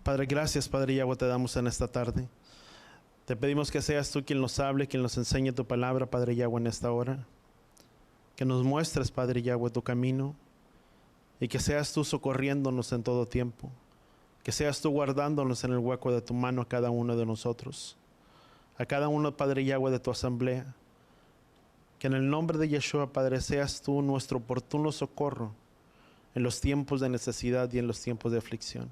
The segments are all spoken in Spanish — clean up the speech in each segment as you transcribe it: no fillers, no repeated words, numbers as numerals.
Padre, gracias, Padre Yahweh, te damos en esta tarde. Te pedimos que seas tú quien nos hable, quien nos enseñe tu palabra, Padre Yahweh, en esta hora. Que nos muestres, Padre Yahweh, tu camino. Y que seas tú socorriéndonos en todo tiempo. Que seas tú guardándonos en el hueco de tu mano a cada uno de nosotros. A cada uno, Padre Yahweh, de tu asamblea. Que en el nombre de Yeshua, Padre, seas tú nuestro oportuno socorro en los tiempos de necesidad y en los tiempos de aflicción.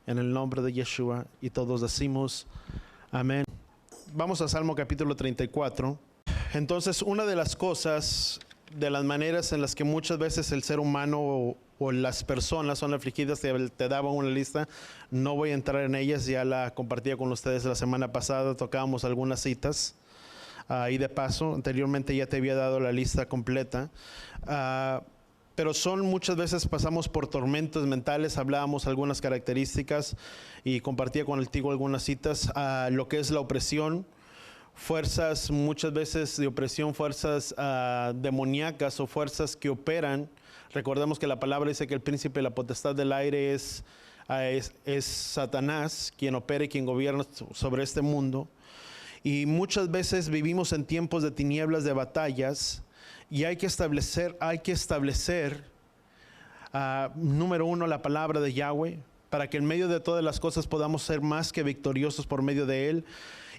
En el nombre de Yeshua, y todos decimos amén. Vamos a Salmo capítulo 34. Entonces, una de las cosas, de las maneras en las que muchas veces el ser humano o las personas son afligidas, te daba una lista. No voy a entrar en ellas, ya la compartía con ustedes la semana pasada, tocábamos algunas citas. Y de paso, anteriormente ya te había dado la lista completa. Pero muchas veces pasamos por tormentos mentales, hablábamos algunas características y compartía con el Tigo algunas citas a lo que es la opresión, fuerzas muchas veces de opresión, fuerzas demoníacas o fuerzas que operan. Recordemos que la palabra dice que el príncipe de la potestad del aire es Satanás, quien opera y quien gobierna sobre este mundo. Y muchas veces vivimos en tiempos de tinieblas, de batallas. Y hay que establecer, número uno, la palabra de Yahweh, para que en medio de todas las cosas podamos ser más que victoriosos por medio de Él.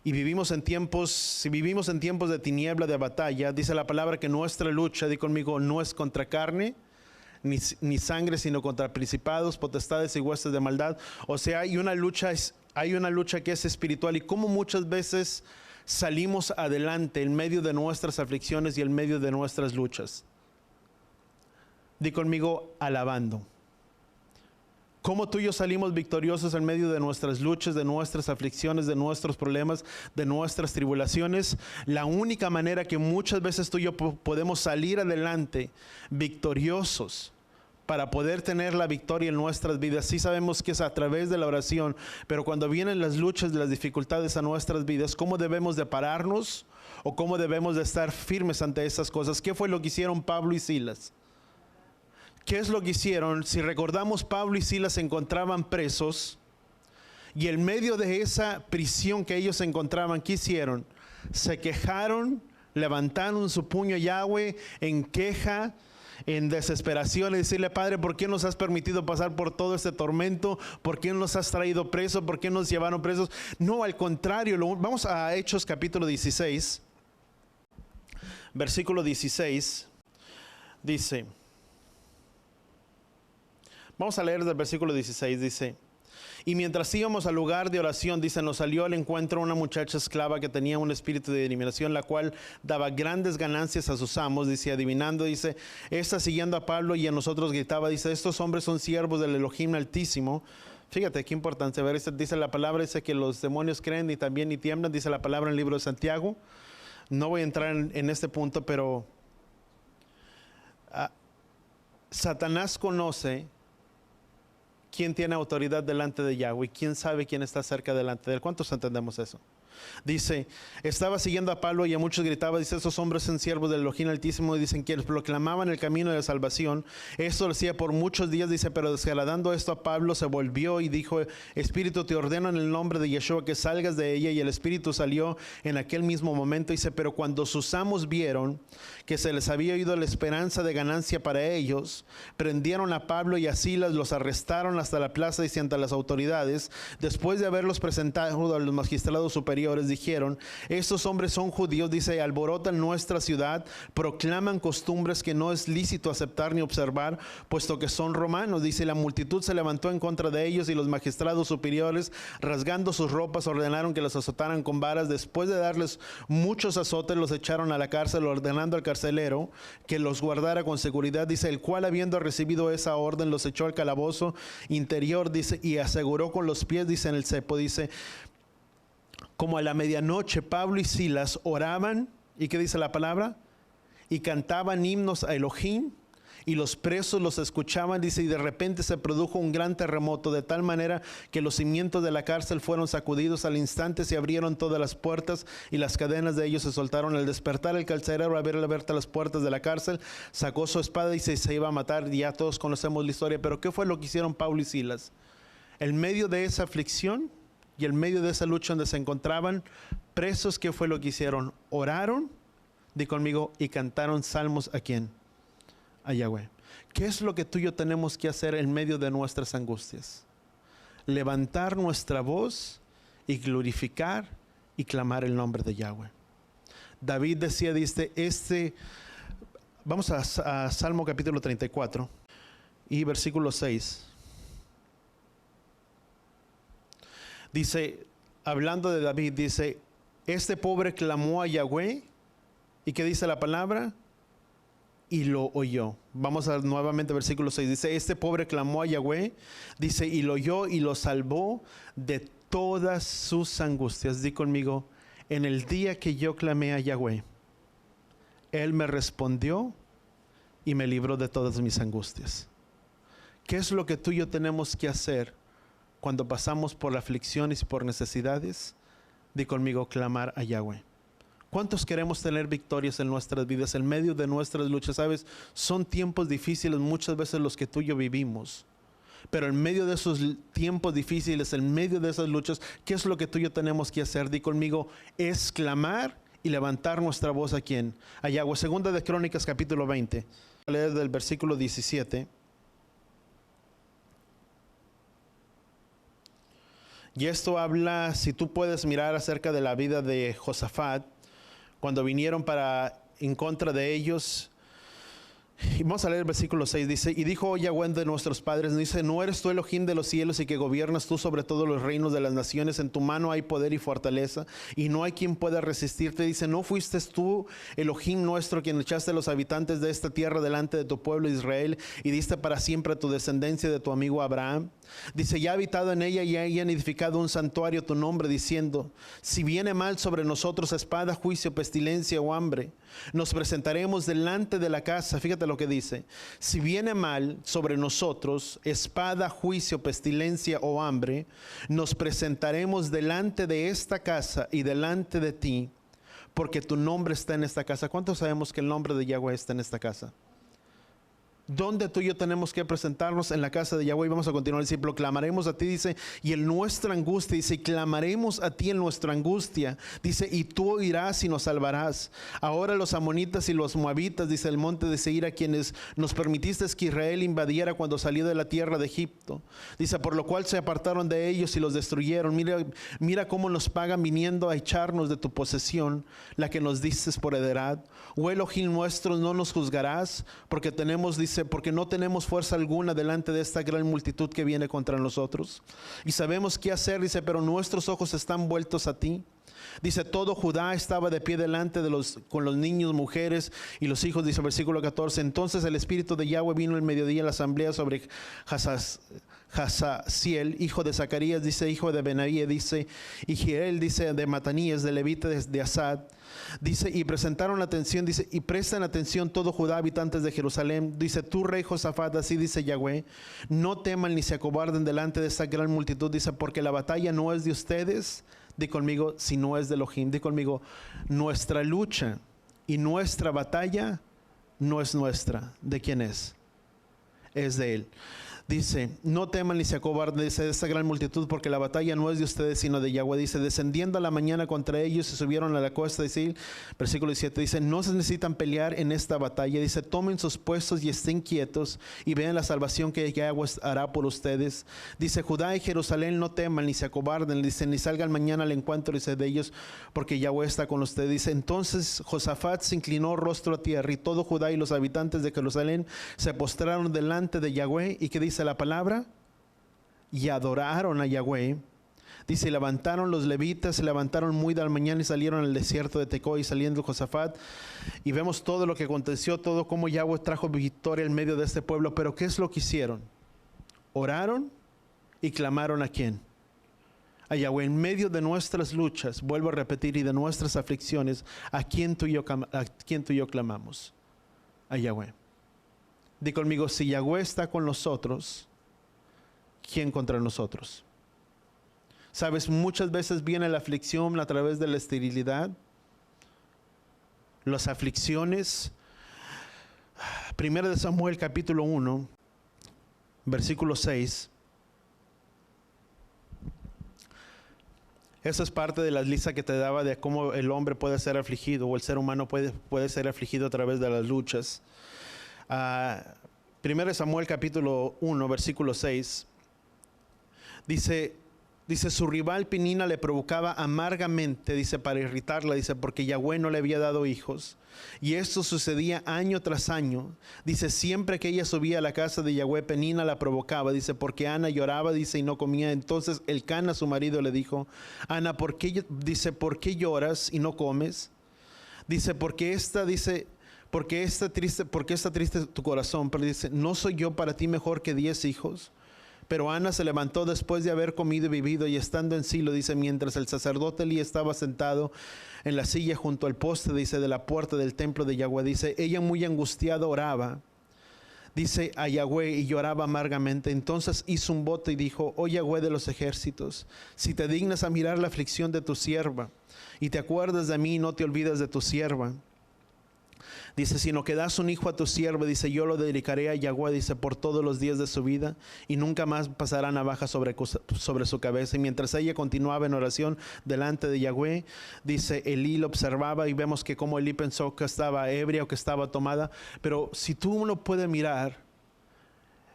Y si vivimos en tiempos de tiniebla, de batalla, dice la palabra que nuestra lucha, di conmigo, no es contra carne ni sangre, sino contra principados, potestades y huestes de maldad. O sea, hay una lucha que es espiritual, y como muchas veces salimos adelante en medio de nuestras aflicciones y en medio de nuestras luchas. Di conmigo, alabando. Cómo tú y yo salimos victoriosos en medio de nuestras luchas, de nuestras aflicciones, de nuestros problemas, de nuestras tribulaciones. La única manera que muchas veces tú y yo podemos salir adelante victoriosos para poder tener la victoria en nuestras vidas. Sí sabemos que es a través de la oración, pero cuando vienen las luchas, las dificultades a nuestras vidas, ¿cómo debemos de pararnos o cómo debemos de estar firmes ante esas cosas? ¿Qué fue lo que hicieron Pablo y Silas? ¿Qué es lo que hicieron? Si recordamos, Pablo y Silas se encontraban presos, y en medio de esa prisión que ellos se encontraban, ¿qué hicieron? Se quejaron, levantaron su puño a Yahweh en queja, en desesperación, y decirle: Padre, ¿por qué nos has permitido pasar por todo este tormento? ¿Por qué nos has traído presos? ¿Por qué nos llevaron presos? No, al contrario. Vamos a Hechos capítulo 16, versículo 16, dice, vamos a leer del versículo 16, dice: y mientras íbamos al lugar de oración, dice, nos salió al encuentro una muchacha esclava que tenía un espíritu de adivinación, la cual daba grandes ganancias a sus amos, dice, adivinando, dice, esta siguiendo a Pablo y a nosotros gritaba, dice, estos hombres son siervos del Elohim Altísimo. Fíjate qué importante ver, dice la palabra, dice que los demonios creen y también y tiemblan, dice la palabra en el libro de Santiago. No voy a entrar en este punto, pero Satanás conoce quién tiene autoridad delante de Yahweh, quién sabe quién está cerca delante de él. ¿Cuántos entendemos eso? Dice, estaba siguiendo a Pablo y a muchos gritaba, dice, estos hombres son siervos del Elohim Altísimo, y dicen, quienes proclamaban el camino de la salvación. Esto lo hacía por muchos días, dice, pero desagradando esto a Pablo se volvió y dijo, Espíritu, te ordeno en el nombre de Yeshua que salgas de ella, y el Espíritu salió en aquel mismo momento. Dice, pero cuando sus amos vieron que se les había oído la esperanza de ganancia para ellos, prendieron a Pablo y a Silas, los arrestaron hasta la plaza y ante las autoridades. Después de haberlos presentado a los magistrados superiores, dijeron, estos hombres son judíos, dice, alborotan nuestra ciudad, proclaman costumbres que no es lícito aceptar ni observar, puesto que son romanos. Dice, la multitud se levantó en contra de ellos, y los magistrados superiores, rasgando sus ropas, ordenaron que los azotaran con varas. Después de darles muchos azotes, los echaron a la cárcel, ordenando al carcelero que los guardara con seguridad. Dice, el cual, habiendo recibido esa orden, los echó al calabozo interior, dice, y aseguró con los pies, dice, en el cepo. Dice, como a la medianoche Pablo y Silas oraban, ¿y qué dice la palabra? Y cantaban himnos a Elohim, y los presos los escuchaban, dice, y de repente se produjo un gran terremoto, de tal manera que los cimientos de la cárcel fueron sacudidos al instante, se abrieron todas las puertas y las cadenas de ellos se soltaron. Al despertar el carcelero, al ver abiertas las puertas de la cárcel, sacó su espada y se iba a matar. Ya todos conocemos la historia, pero ¿qué fue lo que hicieron Pablo y Silas? En medio de esa aflicción y en medio de esa lucha donde se encontraban presos, ¿qué fue lo que hicieron? Oraron, di conmigo, y cantaron salmos. ¿A quién? A Yahweh. ¿Qué es lo que tú y yo tenemos que hacer en medio de nuestras angustias? Levantar nuestra voz y glorificar y clamar el nombre de Yahweh. David decía, dice, vamos a Salmo capítulo 34 y versículo 6. Dice, hablando de David, dice, este pobre clamó a Yahweh. ¿Y qué dice la palabra? Y lo oyó. Vamos a nuevamente versículo 6. Dice, este pobre clamó a Yahweh. Dice, y lo oyó y lo salvó de todas sus angustias. Di conmigo, en el día que yo clamé a Yahweh, Él me respondió y me libró de todas mis angustias. ¿Qué es lo que tú y yo tenemos que hacer cuando pasamos por aflicciones y por necesidades? Di conmigo, clamar a Yahweh. ¿Cuántos queremos tener victorias en nuestras vidas, en medio de nuestras luchas? Sabes, son tiempos difíciles muchas veces los que tú y yo vivimos. Pero en medio de esos tiempos difíciles, en medio de esas luchas, ¿qué es lo que tú y yo tenemos que hacer? Di conmigo, es clamar y levantar nuestra voz. ¿A quién? A Yahweh. Segunda de Crónicas capítulo 20. Voy a leer del versículo 17. Y esto habla, si tú puedes mirar acerca de la vida de Josafat, cuando vinieron en contra de ellos. Y vamos a leer el versículo 6, dice, y dijo Yahweh de nuestros padres, dice, ¿no eres tú Elohim de los cielos y que gobiernas tú sobre todos los reinos de las naciones? En tu mano hay poder y fortaleza, y no hay quien pueda resistirte. Dice, ¿no fuiste tú Elohim nuestro quien echaste a los habitantes de esta tierra delante de tu pueblo Israel y diste para siempre a tu descendencia de tu amigo Abraham? Dice, ya ha habitado en ella y hayan edificado un santuario a tu nombre, diciendo, si viene mal sobre nosotros espada, juicio, pestilencia o hambre, nos presentaremos delante de la casa. Fíjate lo que dice, si viene mal sobre nosotros espada, juicio, pestilencia o hambre, nos presentaremos delante de esta casa y delante de ti, porque tu nombre está en esta casa. ¿Cuántos sabemos que el nombre de Yahweh está en esta casa? ¿Dónde tú y yo tenemos que presentarnos? En la casa de Yahweh. Vamos a continuar. Dice, clamaremos a ti, dice, y en nuestra angustia, dice, clamaremos a ti en nuestra angustia, dice, y tú oirás y nos salvarás. Ahora los amonitas y los moabitas, dice, el monte de Seir, a quienes nos permitiste que Israel invadiera cuando salió de la tierra de Egipto, dice, por lo cual se apartaron de ellos y los destruyeron. Mira cómo nos pagan viniendo a echarnos de tu posesión, la que nos dices por heredad. O Elohim nuestro, no nos juzgarás, porque tenemos, dice, porque no tenemos fuerza alguna delante de esta gran multitud que viene contra nosotros. Y sabemos qué hacer, dice, pero nuestros ojos están vueltos a ti. Dice, todo Judá estaba de pie delante con los niños, mujeres y los hijos, dice versículo 14. Entonces el espíritu de Yahweh vino el mediodía en la asamblea sobre Jazaziel, hijo de Zacarías, dice, hijo de Benaía, dice, y Giel, dice, de Matanías, de Levita, de Asad. Dice, y presentaron atención, dice, y prestan atención todo Judá, habitantes de Jerusalén. Dice, tú rey Josafat, así dice Yahweh, no teman ni se acobarden delante de esta gran multitud, dice, porque la batalla no es de ustedes, di conmigo, sino es de Elohim. Di conmigo, nuestra lucha y nuestra batalla no es nuestra. ¿De quién es? Es de Él. Dice, no teman ni se acobarden, dice, de esta gran multitud, porque la batalla no es de ustedes, sino de Yahweh. Dice, descendiendo a la mañana contra ellos, se subieron a la costa de Sil. Versículo 17, dice, no se necesitan pelear en esta batalla. Dice, tomen sus puestos y estén quietos y vean la salvación que Yahweh hará por ustedes. Dice, Judá y Jerusalén, no teman ni se acobarden. Dice, ni salgan mañana al encuentro, dice, de ellos, porque Yahweh está con ustedes. Dice, entonces Josafat se inclinó rostro a tierra, y todo Judá y los habitantes de Jerusalén se postraron delante de Yahweh. ¿Y qué dice la palabra? Y adoraron a Yahweh. Dice, levantaron los levitas, se levantaron muy de la mañana y salieron al desierto de Tecoa, y saliendo Josafat. Y vemos todo lo que aconteció, todo cómo Yahweh trajo victoria en medio de este pueblo. Pero ¿qué es lo que hicieron? Oraron y clamaron ¿a quién? A Yahweh. En medio de nuestras luchas, vuelvo a repetir, y de nuestras aflicciones, ¿a quién tú y yo clamamos? A Yahweh. Di conmigo, si Yahweh está con nosotros, ¿quién contra nosotros? Sabes, muchas veces viene la aflicción a través de la esterilidad, las aflicciones. Primera de Samuel capítulo 1, versículo 6. Eso es parte de la lista que te daba de cómo el hombre puede ser afligido, o el ser humano puede ser afligido a través de las luchas. 1 Samuel capítulo 1, versículo 6, dice, su rival Penina le provocaba amargamente, dice, para irritarla, dice, porque Yahweh no le había dado hijos. Y esto sucedía año tras año. Dice, siempre que ella subía a la casa de Yahweh, Penina la provocaba, dice, porque Ana lloraba, dice, y no comía. Entonces Elcana, su marido, le dijo, Ana, ¿por qué lloras y no comes? Dice, porque está triste tu corazón. Pero dice, ¿no soy yo para ti mejor que 10 hijos? Pero Ana se levantó después de haber comido y bebido, y estando en Silo, dice, mientras el sacerdote Elí estaba sentado en la silla junto al poste, dice, de la puerta del templo de Yahweh, dice, ella muy angustiada oraba, dice, a Yahweh, y lloraba amargamente. Entonces hizo un voto y dijo, oh Yahweh de los ejércitos, si te dignas a mirar la aflicción de tu sierva, y te acuerdas de mí y no te olvidas de tu sierva, dice, sino que das un hijo a tu siervo, dice, yo lo dedicaré a Yahweh, dice, por todos los días de su vida, y nunca más pasará navaja sobre su cabeza. Y mientras ella continuaba en oración delante de Yahweh, dice, Elí lo observaba, y vemos que como Elí pensó que estaba ebria o que estaba tomada. Pero si tú lo puedes mirar,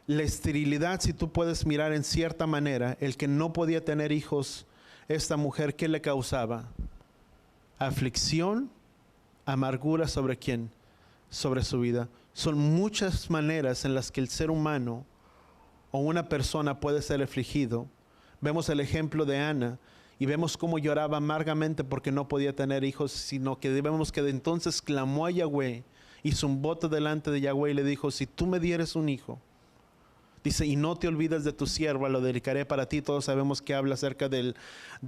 la esterilidad, si tú puedes mirar en cierta manera, el que no podía tener hijos, esta mujer, ¿qué le causaba? Aflicción, amargura, ¿sobre quién? Sobre su vida. Son muchas maneras en las que el ser humano o una persona puede ser afligido. Vemos el ejemplo de Ana y vemos cómo lloraba amargamente porque no podía tener hijos, sino que vemos que de entonces clamó a Yahweh, hizo un voto delante de Yahweh y le dijo, si tú me dieres un hijo, dice, y no te olvides de tu sierva, lo dedicaré para ti. Todos sabemos que habla acerca de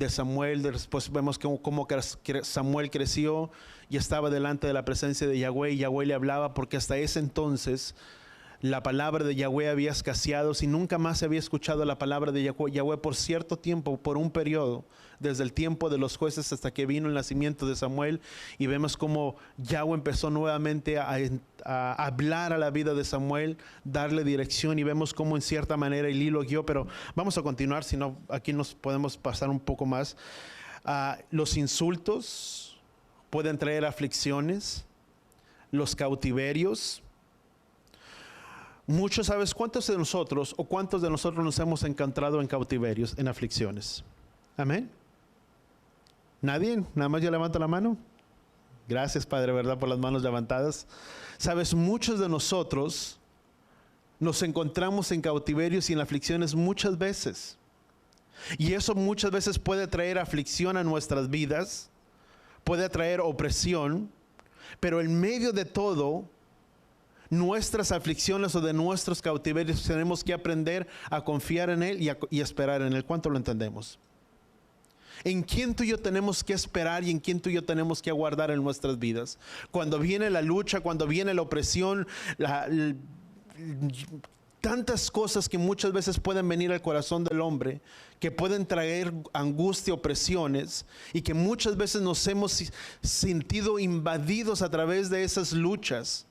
Samuel. Después vemos cómo Samuel creció y estaba delante de la presencia de Yahweh, y Yahweh le hablaba, porque hasta ese entonces la palabra de Yahweh había escaseado. Si nunca más se había escuchado la palabra de Yahweh por cierto tiempo, por un periodo, desde el tiempo de los jueces hasta que vino el nacimiento de Samuel. Y vemos cómo Yahweh empezó nuevamente a hablar a la vida de Samuel, darle dirección, y vemos cómo en cierta manera Elí lo guió. Pero vamos a continuar, si no aquí nos podemos pasar un poco más. Los insultos pueden traer aflicciones, los cautiverios. Muchos, ¿sabes cuántos de nosotros o cuántos de nosotros nos hemos encontrado en cautiverios, en aflicciones? Amén. ¿Nadie? Nada más yo levanto la mano. Gracias, Padre, ¿verdad? Por las manos levantadas. Sabes, muchos de nosotros nos encontramos en cautiverios y en aflicciones muchas veces. Y eso muchas veces puede traer aflicción a nuestras vidas, puede traer opresión, pero en medio de todo, nuestras aflicciones o de nuestros cautiverios, tenemos que aprender a confiar en Él y esperar en Él. ¿Cuánto lo entendemos? ¿En quién tú y yo tenemos que esperar y en quién tú y yo tenemos que aguardar en nuestras vidas? Cuando viene la lucha, cuando viene la opresión, tantas cosas que muchas veces pueden venir al corazón del hombre, que pueden traer angustia, opresiones, y que muchas veces nos hemos sentido invadidos a través de esas luchas,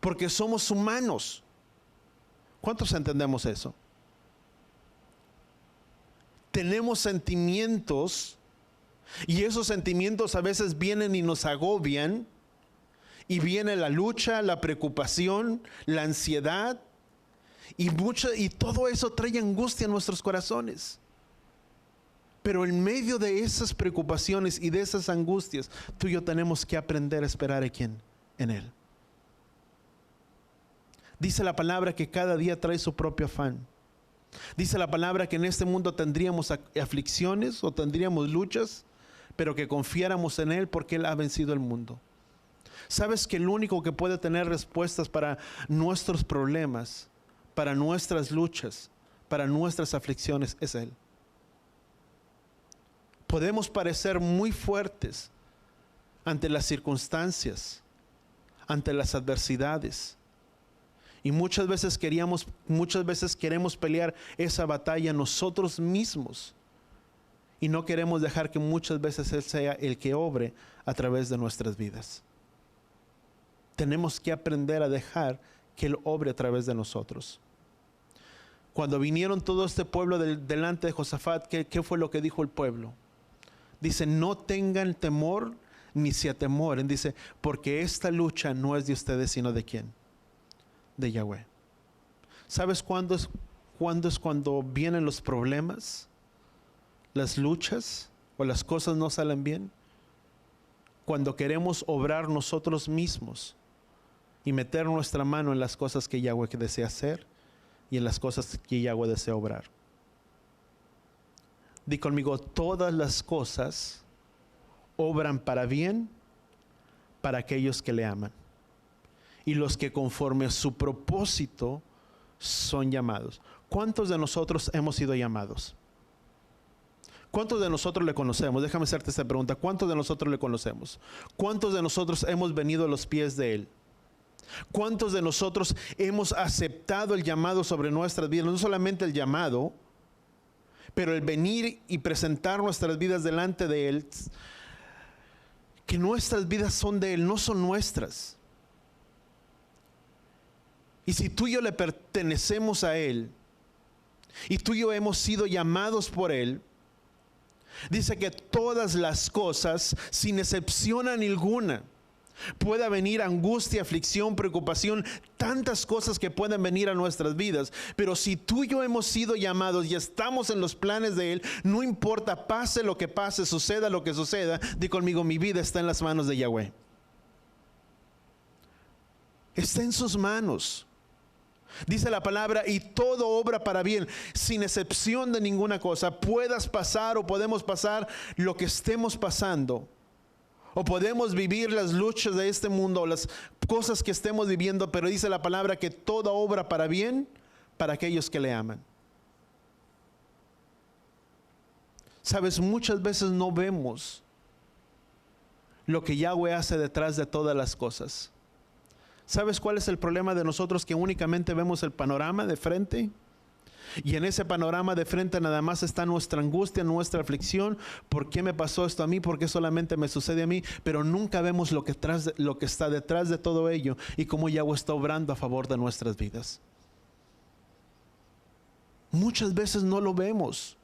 porque somos humanos. ¿Cuántos entendemos eso? Tenemos sentimientos, y esos sentimientos a veces vienen y nos agobian, y viene la lucha, la preocupación, la ansiedad, y todo eso trae angustia en nuestros corazones. Pero en medio de esas preocupaciones y de esas angustias, tú y yo tenemos que aprender a esperar ¿en quién? En Él. Dice la palabra que cada día trae su propio afán. Dice la palabra que en este mundo tendríamos aflicciones o tendríamos luchas, pero que confiáramos en Él porque Él ha vencido el mundo. ¿Sabes que el único que puede tener respuestas para nuestros problemas, para nuestras luchas, para nuestras aflicciones es Él? Podemos parecer muy fuertes ante las circunstancias, ante las adversidades. Y muchas veces queremos pelear esa batalla nosotros mismos. Y no queremos dejar que muchas veces Él sea el que obre a través de nuestras vidas. Tenemos que aprender a dejar que Él obre a través de nosotros. Cuando vinieron todo este pueblo delante de Josafat, ¿qué fue lo que dijo el pueblo? Dice, no tengan temor ni se atemoren. Dice, porque esta lucha no es de ustedes, sino de ¿quién? De Yahweh. ¿Sabes cuándo es cuando vienen los problemas, las luchas o las cosas no salen bien? Cuando queremos obrar nosotros mismos y meter nuestra mano en las cosas que Yahweh desea hacer y en las cosas que Yahweh desea obrar. Di conmigo, todas las cosas obran para bien para aquellos que le aman y los que conforme a su propósito son llamados. ¿Cuántos de nosotros hemos sido llamados? ¿Cuántos de nosotros le conocemos? Déjame hacerte esta pregunta. ¿Cuántos de nosotros le conocemos? ¿Cuántos de nosotros hemos venido a los pies de Él? ¿Cuántos de nosotros hemos aceptado el llamado sobre nuestras vidas? No solamente el llamado, pero el venir y presentar nuestras vidas delante de Él, que nuestras vidas son de Él, no son nuestras. Y si tú y yo le pertenecemos a Él, y tú y yo hemos sido llamados por Él, dice que todas las cosas, sin excepción alguna, pueda venir angustia, aflicción, preocupación, tantas cosas que pueden venir a nuestras vidas. Pero si tú y yo hemos sido llamados y estamos en los planes de Él, no importa, pase lo que pase, suceda lo que suceda, di conmigo, mi vida está en las manos de Yahweh. Está en sus manos. Dice la palabra, y todo obra para bien, sin excepción de ninguna cosa. Puedas pasar o podemos pasar lo que estemos pasando, o podemos vivir las luchas de este mundo, o las cosas que estemos viviendo, pero dice la palabra que toda obra para bien para aquellos que le aman. Sabes, muchas veces no vemos lo que Yahweh hace detrás de todas las cosas. ¿Sabes cuál es el problema de nosotros? Que únicamente vemos el panorama de frente. Y en ese panorama de frente nada más está nuestra angustia, nuestra aflicción. ¿Por qué me pasó esto a mí? ¿Por qué solamente me sucede a mí? Pero nunca vemos lo que está detrás de todo ello y cómo Yahweh está obrando a favor de nuestras vidas. Muchas veces no lo vemos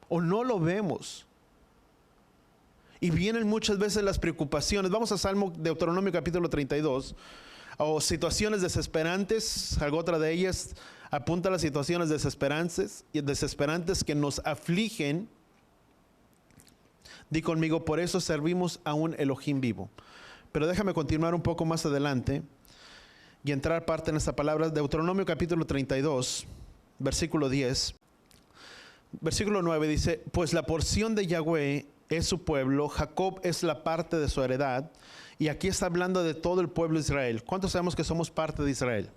o no lo vemos. Y vienen muchas veces las preocupaciones. Vamos a Deuteronomio capítulo 32. O situaciones desesperantes. Algo otra de ellas apunta a las situaciones desesperantes que nos afligen. Di conmigo, por eso servimos a un Elohim vivo. Pero déjame continuar un poco más adelante y entrar parte en esta palabra. Deuteronomio capítulo 32, versículo 10. Versículo 9 dice, pues la porción de Yahweh es su pueblo, Jacob es la parte de su heredad. Y aquí está hablando de todo el pueblo de Israel. ¿Cuántos sabemos que somos parte de Israel?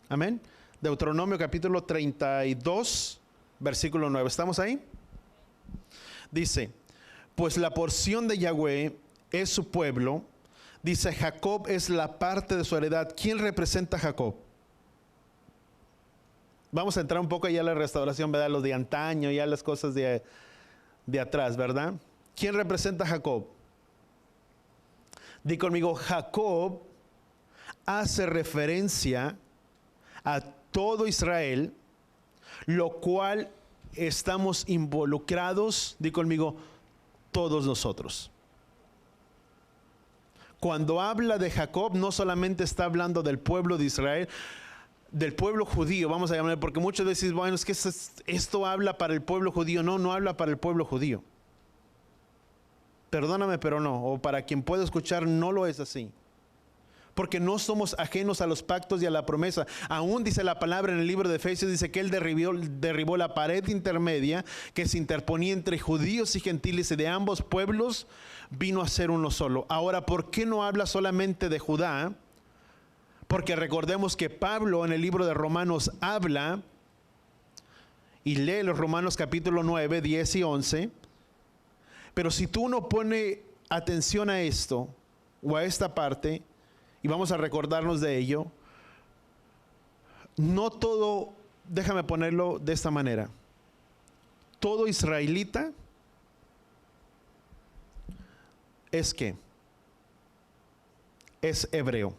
Amén. Deuteronomio capítulo 32, versículo 9. ¿Estamos ahí? Dice, pues la porción de Yahweh es su pueblo. Dice, Jacob es la parte de su heredad. ¿Quién representa a Jacob? Vamos a entrar un poco ya a la restauración, ¿verdad? Los de antaño, ya las cosas de atrás, ¿verdad? ¿Quién representa a Jacob? Di conmigo, Jacob hace referencia a todo Israel, lo cual estamos involucrados, di conmigo, todos nosotros. Cuando habla de Jacob, no solamente está hablando del pueblo de Israel, del pueblo judío, vamos a llamarlo, porque muchas veces, bueno, es que esto habla para el pueblo judío. No, no habla para el pueblo judío. Perdóname, pero no, o para quien pueda escuchar, no lo es así. Porque no somos ajenos a los pactos y a la promesa. Aún dice la palabra en el libro de Efesios, dice que Él derribó la pared intermedia que se interponía entre judíos y gentiles, y de ambos pueblos vino a ser uno solo. Ahora, ¿por qué no habla solamente de Judá? Porque recordemos que Pablo en el libro de Romanos habla y lee los Romanos capítulo 9, 10 y 11. Pero si tú no pones atención a esto o a esta parte, y vamos a recordarnos de ello, no todo, déjame ponerlo de esta manera, todo israelita es hebreo.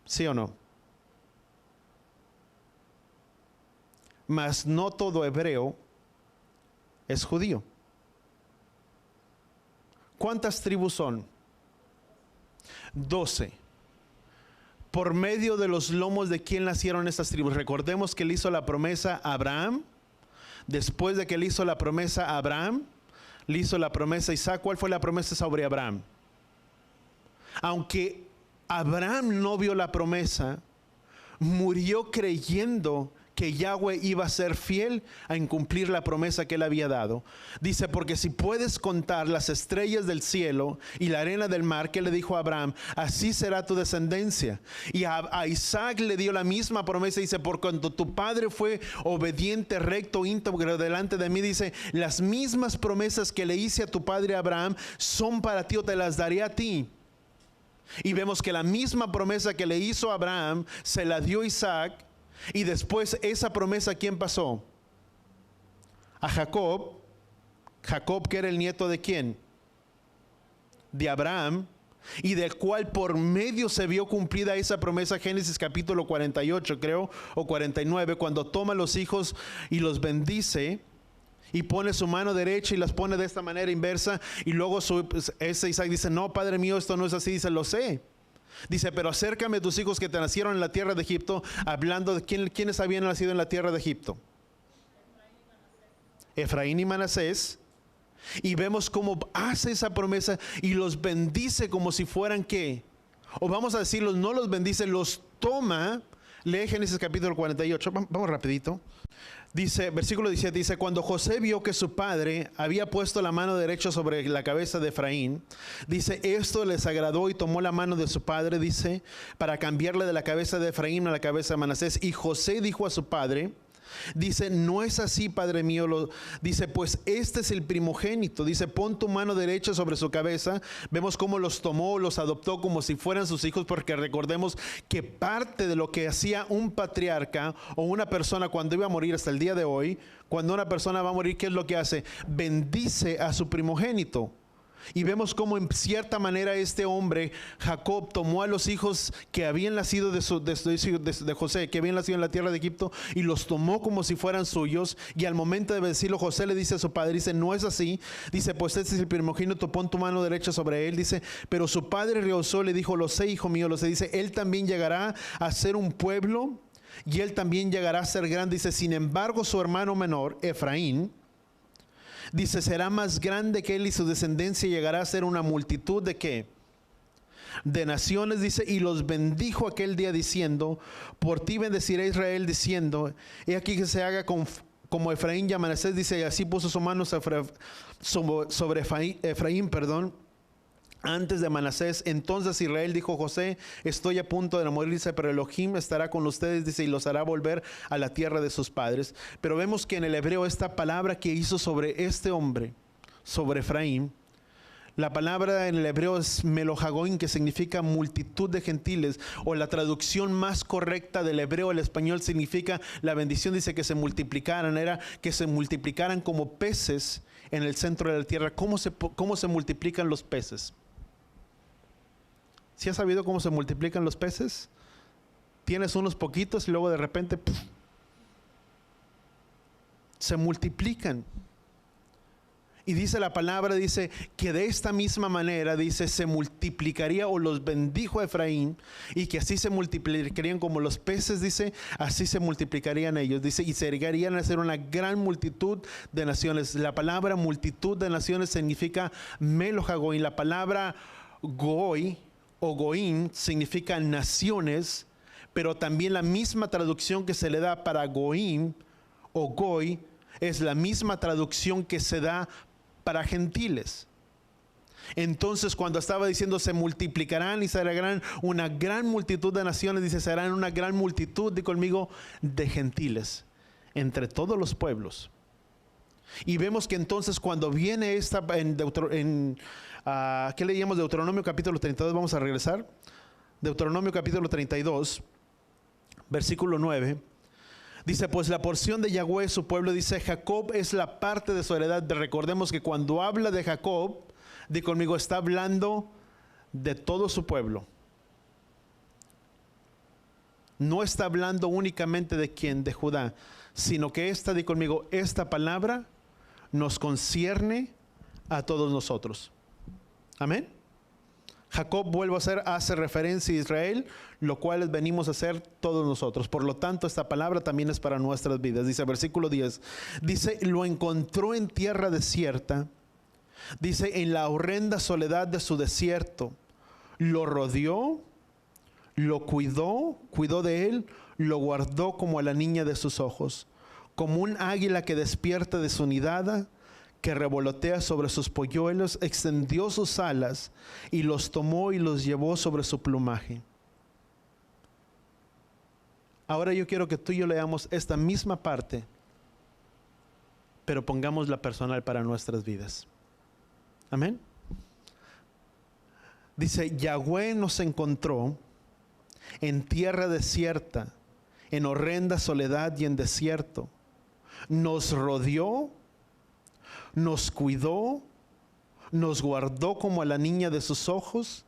¿Sí o no? Mas no todo hebreo es judío. ¿Cuántas tribus son? 12. ¿Por medio de los lomos de quién nacieron estas tribus? Recordemos que él hizo la promesa a Abraham. Después de que él hizo la promesa a Abraham, le hizo la promesa a Isaac. ¿Cuál fue la promesa sobre Abraham? Aunque Abraham no vio la promesa, murió creyendo que Yahweh iba a ser fiel a incumplir la promesa que él había dado. Dice, porque si puedes contar las estrellas del cielo y la arena del mar, que le dijo a Abraham, así será tu descendencia. Y a Isaac le dio la misma promesa. Dice, por cuanto tu padre fue obediente, recto, íntegro delante de mí, dice, las mismas promesas que le hice a tu padre Abraham son para ti, o te las daré a ti. Y vemos que la misma promesa que le hizo a Abraham se la dio Isaac. Y después esa promesa, ¿a quién pasó? A Jacob. Jacob, que era el nieto de ¿quién? De Abraham. Y del cual por medio se vio cumplida esa promesa. Génesis capítulo 48 creo, o 49, cuando toma los hijos y los bendice y pone su mano derecha y las pone de esta manera inversa. Y luego ese Isaac dice, no, padre mío, esto no es así. Dice, lo sé. Dice, pero acércame a tus hijos que te nacieron en la tierra de Egipto, hablando de quiénes habían nacido en la tierra de Egipto. Efraín y Manasés. Y vemos cómo hace esa promesa y los bendice como si fueran ¿qué? O vamos a decirlos, no los bendice, los toma. Lee Génesis capítulo 48, vamos rapidito. Dice, versículo 17, dice, cuando José vio que su padre había puesto la mano derecha sobre la cabeza de Efraín, dice, esto les agradó y tomó la mano de su padre, dice, para cambiarle de la cabeza de Efraín a la cabeza de Manasés. Y José dijo a su padre, dice, no es así, padre mío. Dice, pues este es el primogénito. Dice, pon tu mano derecha sobre su cabeza. Vemos cómo los tomó, los adoptó como si fueran sus hijos, porque recordemos que parte de lo que hacía un patriarca o una persona cuando iba a morir, hasta el día de hoy, cuando una persona va a morir, ¿qué es lo que hace? Bendice a su primogénito. Y vemos cómo en cierta manera este hombre, Jacob, tomó a los hijos que habían nacido de José, que habían nacido en la tierra de Egipto, y los tomó como si fueran suyos. Y al momento de decirlo, José le dice a su padre, dice, no es así. Dice, pues este es el primogénito, pon tu mano derecha sobre él. Dice, pero su padre rehusó, le dijo, lo sé, hijo mío, lo sé. Dice, él también llegará a ser un pueblo y él también llegará a ser grande. Dice, sin embargo, su hermano menor, Efraín, dice, será más grande que él y su descendencia llegará a ser una multitud de ¿qué? De naciones. Dice, y los bendijo aquel día diciendo, por ti bendeciré a Israel, diciendo, he aquí que se haga como Efraín y a Manasés. Dice, y así puso su mano sobre Efraín, antes de Manasés. Entonces Israel dijo, José, estoy a punto de morir, dice, pero Elohim estará con ustedes, dice, y los hará volver a la tierra de sus padres. Pero vemos que en el hebreo esta palabra que hizo sobre este hombre, sobre Efraín, la palabra en el hebreo es melojagoin, que significa multitud de gentiles, o la traducción más correcta del hebreo al español significa la bendición. Dice que se multiplicaran, era que se multiplicaran como peces en el centro de la tierra. ¿Cómo se multiplican los peces? ¿Sí has sabido cómo se multiplican los peces? Tienes unos poquitos y luego de repente se multiplican. Y dice la palabra, dice que de esta misma manera, dice, se multiplicaría, o los bendijo a Efraín, y que así se multiplicarían como los peces, dice, así se multiplicarían ellos, dice, y se llegarían a ser una gran multitud de naciones. La palabra multitud de naciones significa melojagoin. La palabra goy o goín significa naciones, pero también la misma traducción que se le da para goín o goy es la misma traducción que se da para gentiles. Entonces, cuando estaba diciendo se multiplicarán y serán una gran multitud de naciones, dice, serán una gran multitud, di conmigo, de gentiles entre todos los pueblos. Y vemos que entonces cuando viene esta ¿qué leíamos? Deuteronomio capítulo 32, vamos a regresar. Deuteronomio capítulo 32, versículo 9. Dice, pues la porción de Yahweh, su pueblo, dice, Jacob es la parte de su heredad. Recordemos que cuando habla de Jacob, di conmigo, está hablando de todo su pueblo. No está hablando únicamente de quién, de Judá, sino que di conmigo, esta palabra nos concierne a todos nosotros. Amén. Jacob, vuelvo a hacer, hace referencia a Israel, lo cual venimos a hacer todos nosotros. Por lo tanto, esta palabra también es para nuestras vidas. Dice, versículo 10, dice, lo encontró en tierra desierta, dice, en la horrenda soledad de su desierto. Lo rodeó, lo cuidó de él, lo guardó como a la niña de sus ojos, como un águila que despierta de su nidada, que revolotea sobre sus polluelos, extendió sus alas y los tomó y los llevó sobre su plumaje. Ahora yo quiero que tú y yo leamos esta misma parte, pero pongámosla personal para nuestras vidas. Amén. Dice, Yahweh nos encontró en tierra desierta, en horrenda soledad y en desierto. Nos rodeó, nos cuidó, nos guardó como a la niña de sus ojos,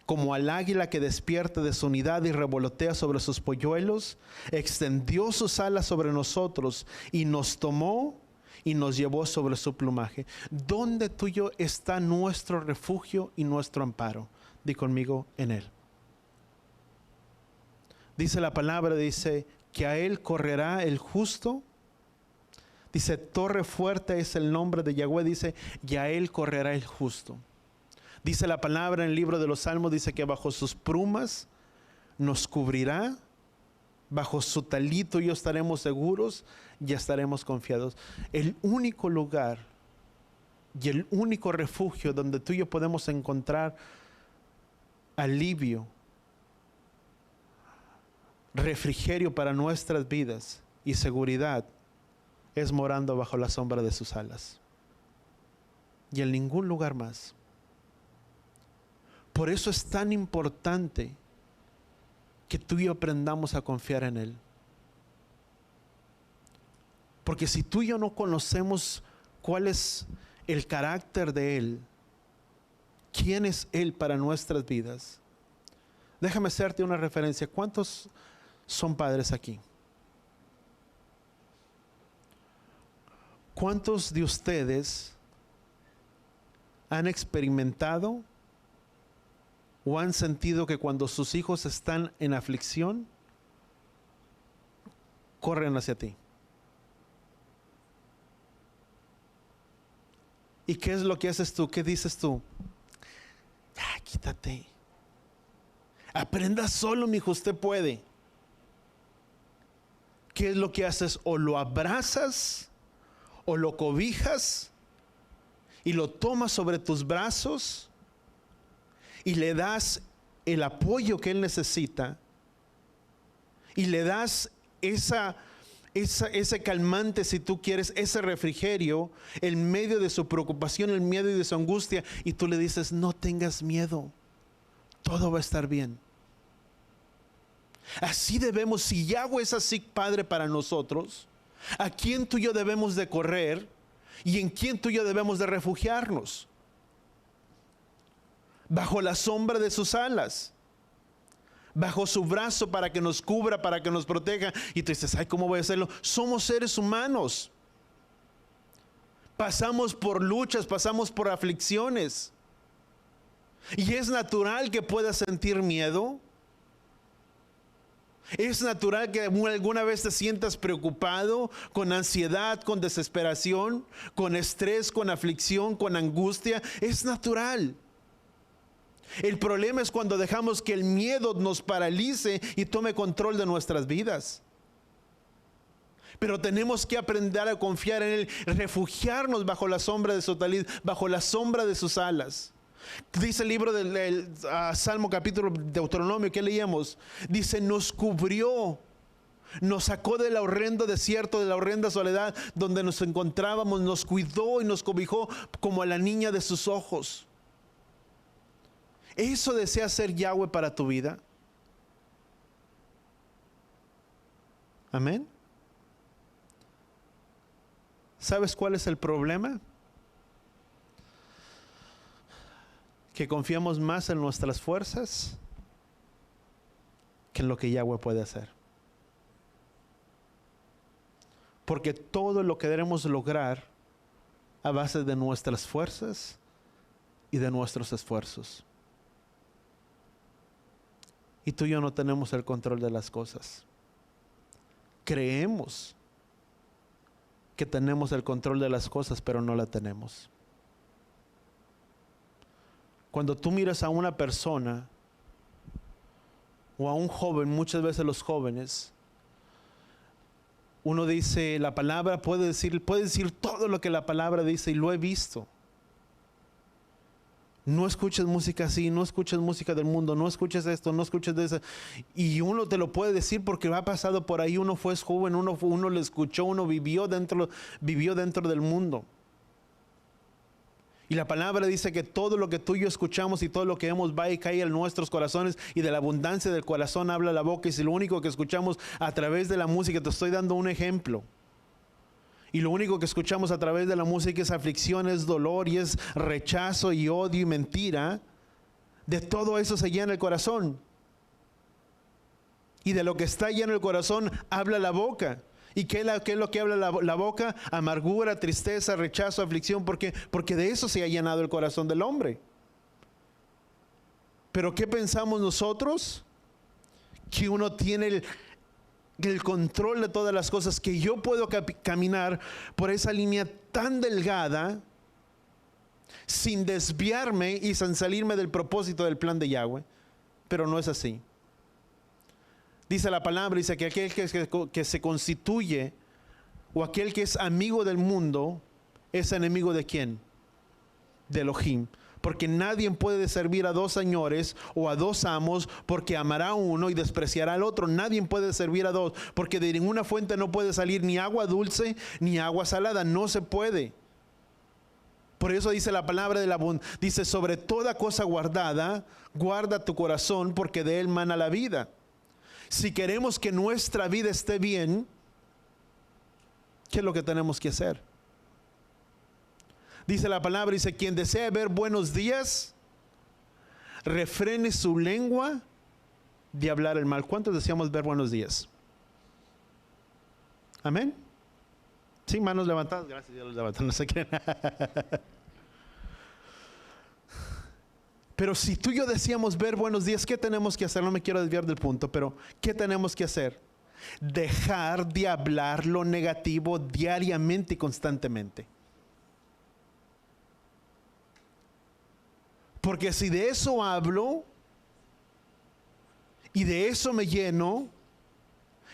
como al águila que despierta de su nidad y revolotea sobre sus polluelos. Extendió sus alas sobre nosotros y nos tomó y nos llevó sobre su plumaje. ¿Dónde tuyo está nuestro refugio y nuestro amparo? Di conmigo, en él. Dice la palabra, dice que a él correrá el justo. Dice, torre fuerte es el nombre de Yahweh, dice, y a él correrá el justo. Dice la palabra en el libro de los Salmos, dice que bajo sus plumas nos cubrirá, bajo su talito y estaremos seguros y estaremos confiados. El único lugar y el único refugio donde tú y yo podemos encontrar alivio, refrigerio para nuestras vidas y seguridad es morando bajo la sombra de sus alas. Y en ningún lugar más. Por eso es tan importante que tú y yo aprendamos a confiar en Él. Porque si tú y yo no conocemos cuál es el carácter de Él, quién es Él para nuestras vidas, déjame hacerte una referencia. ¿Cuántos son padres aquí? ¿Cuántos de ustedes han experimentado o han sentido que cuando sus hijos están en aflicción, corren hacia ti? ¿Y qué es lo que haces tú? ¿Qué dices tú? Quítate. Aprenda solo, mijo, usted puede. ¿Qué es lo que haces? O lo abrazas, o lo cobijas, y lo tomas sobre tus brazos, y le das el apoyo que él necesita, y le das ese calmante, si tú quieres, ese refrigerio, en medio de su preocupación, en medio de su angustia, y tú le dices, no tengas miedo, todo va a estar bien. Así debemos, si Yahweh es así, Padre, para nosotros, ¿a quién tú y yo debemos de correr? ¿Y en quién tú y yo debemos de refugiarnos? Bajo la sombra de sus alas, bajo su brazo para que nos cubra, para que nos proteja. Y tú dices, ay, ¿cómo voy a hacerlo? Somos seres humanos. Pasamos por luchas, pasamos por aflicciones. Y es natural que puedas sentir miedo. Es natural que alguna vez te sientas preocupado, con ansiedad, con desesperación, con estrés, con aflicción, con angustia. Es natural. El problema es cuando dejamos que el miedo nos paralice y tome control de nuestras vidas. Pero tenemos que aprender a confiar en Él, refugiarnos bajo la sombra de su talid, bajo la sombra de sus alas. Dice el libro del Salmo, capítulo Deuteronomio que leíamos, dice, nos cubrió, nos sacó del horrendo desierto, de la horrenda soledad donde nos encontrábamos, nos cuidó y nos cobijó como a la niña de sus ojos. ¿Eso desea ser Yahweh para tu vida? Amén. ¿Sabes cuál es el problema? Que confiamos más en nuestras fuerzas que en lo que Yahweh puede hacer. Porque todo lo que queremos lograr a base de nuestras fuerzas y de nuestros esfuerzos. Y tú y yo no tenemos el control de las cosas. Creemos que tenemos el control de las cosas, pero no la tenemos. Cuando tú miras a una persona o a un joven, muchas veces los jóvenes, uno dice, la palabra puede decir todo lo que la palabra dice, y lo he visto. No escuches música así, no escuches música del mundo, no escuches esto, no escuches de eso. Y uno te lo puede decir porque ha pasado por ahí, uno fue joven, uno lo escuchó, uno vivió dentro del mundo. Y la palabra dice que todo lo que tú y yo escuchamos y todo lo que vemos va y cae en nuestros corazones, y de la abundancia del corazón habla la boca. Y si lo único que escuchamos a través de la música, te estoy dando un ejemplo, y lo único que escuchamos a través de la música es aflicción, es dolor y es rechazo y odio y mentira, de todo eso se llena el corazón. Y de lo que está lleno el corazón habla la boca. ¿Y qué es lo que habla la boca? Amargura, tristeza, rechazo, aflicción. Porque de eso se ha llenado el corazón del hombre. Pero ¿qué pensamos nosotros? Que uno tiene el control de todas las cosas, que yo puedo caminar por esa línea tan delgada sin desviarme y sin salirme del propósito del plan de Yahweh. Pero no es así. Dice la palabra, dice que aquel que se constituye, o aquel que es amigo del mundo, es enemigo ¿de quién? De Elohim. Porque nadie puede servir a dos señores o a dos amos, porque amará a uno y despreciará al otro. Nadie puede servir a dos, porque de ninguna fuente no puede salir ni agua dulce ni agua salada. No se puede. Por eso dice la palabra dice, sobre toda cosa guardada, guarda tu corazón, porque de él mana la vida. Si queremos que nuestra vida esté bien, ¿qué es lo que tenemos que hacer? Dice la palabra, dice, quien desea ver buenos días, refrene su lengua de hablar el mal. ¿Cuántos deseamos ver buenos días? Amén. Sí, manos levantadas. Gracias, Dios los levantó. No sé qué. Pero si tú y yo deseamos ver buenos días, ¿qué tenemos que hacer? No me quiero desviar del punto, pero ¿qué tenemos que hacer? Dejar de hablar lo negativo diariamente y constantemente. Porque si de eso hablo y de eso me lleno,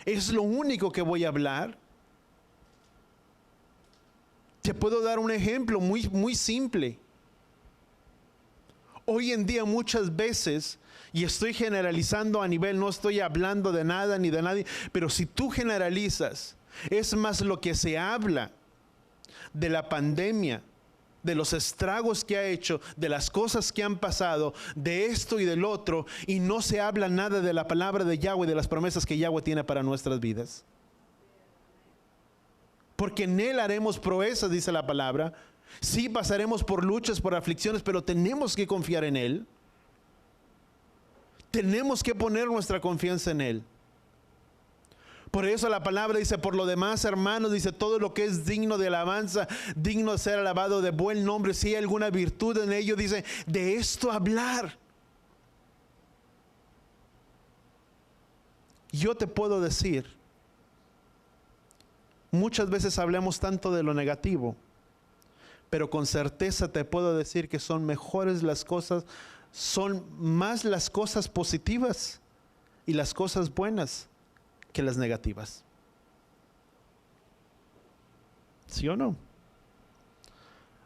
es lo único que voy a hablar. Te puedo dar un ejemplo muy, muy simple. Hoy en día muchas veces, y estoy generalizando a nivel, no estoy hablando de nada ni de nadie, pero si tú generalizas, es más lo que se habla de la pandemia, de los estragos que ha hecho, de las cosas que han pasado, de esto y del otro, y no se habla nada de la palabra de Yahweh, de las promesas que Yahweh tiene para nuestras vidas. Porque en Él haremos proezas, dice la palabra. Sí, pasaremos por luchas, por aflicciones, pero tenemos que confiar en Él. Tenemos que poner nuestra confianza en Él. Por eso la palabra dice, por lo demás, hermanos, dice, todo lo que es digno de alabanza, digno de ser alabado, de buen nombre, si hay alguna virtud en ello, dice, de esto hablar. Yo te puedo decir, muchas veces hablamos tanto de lo negativo, pero con certeza te puedo decir que son mejores las cosas, son más las cosas positivas y las cosas buenas que las negativas. ¿Sí o no?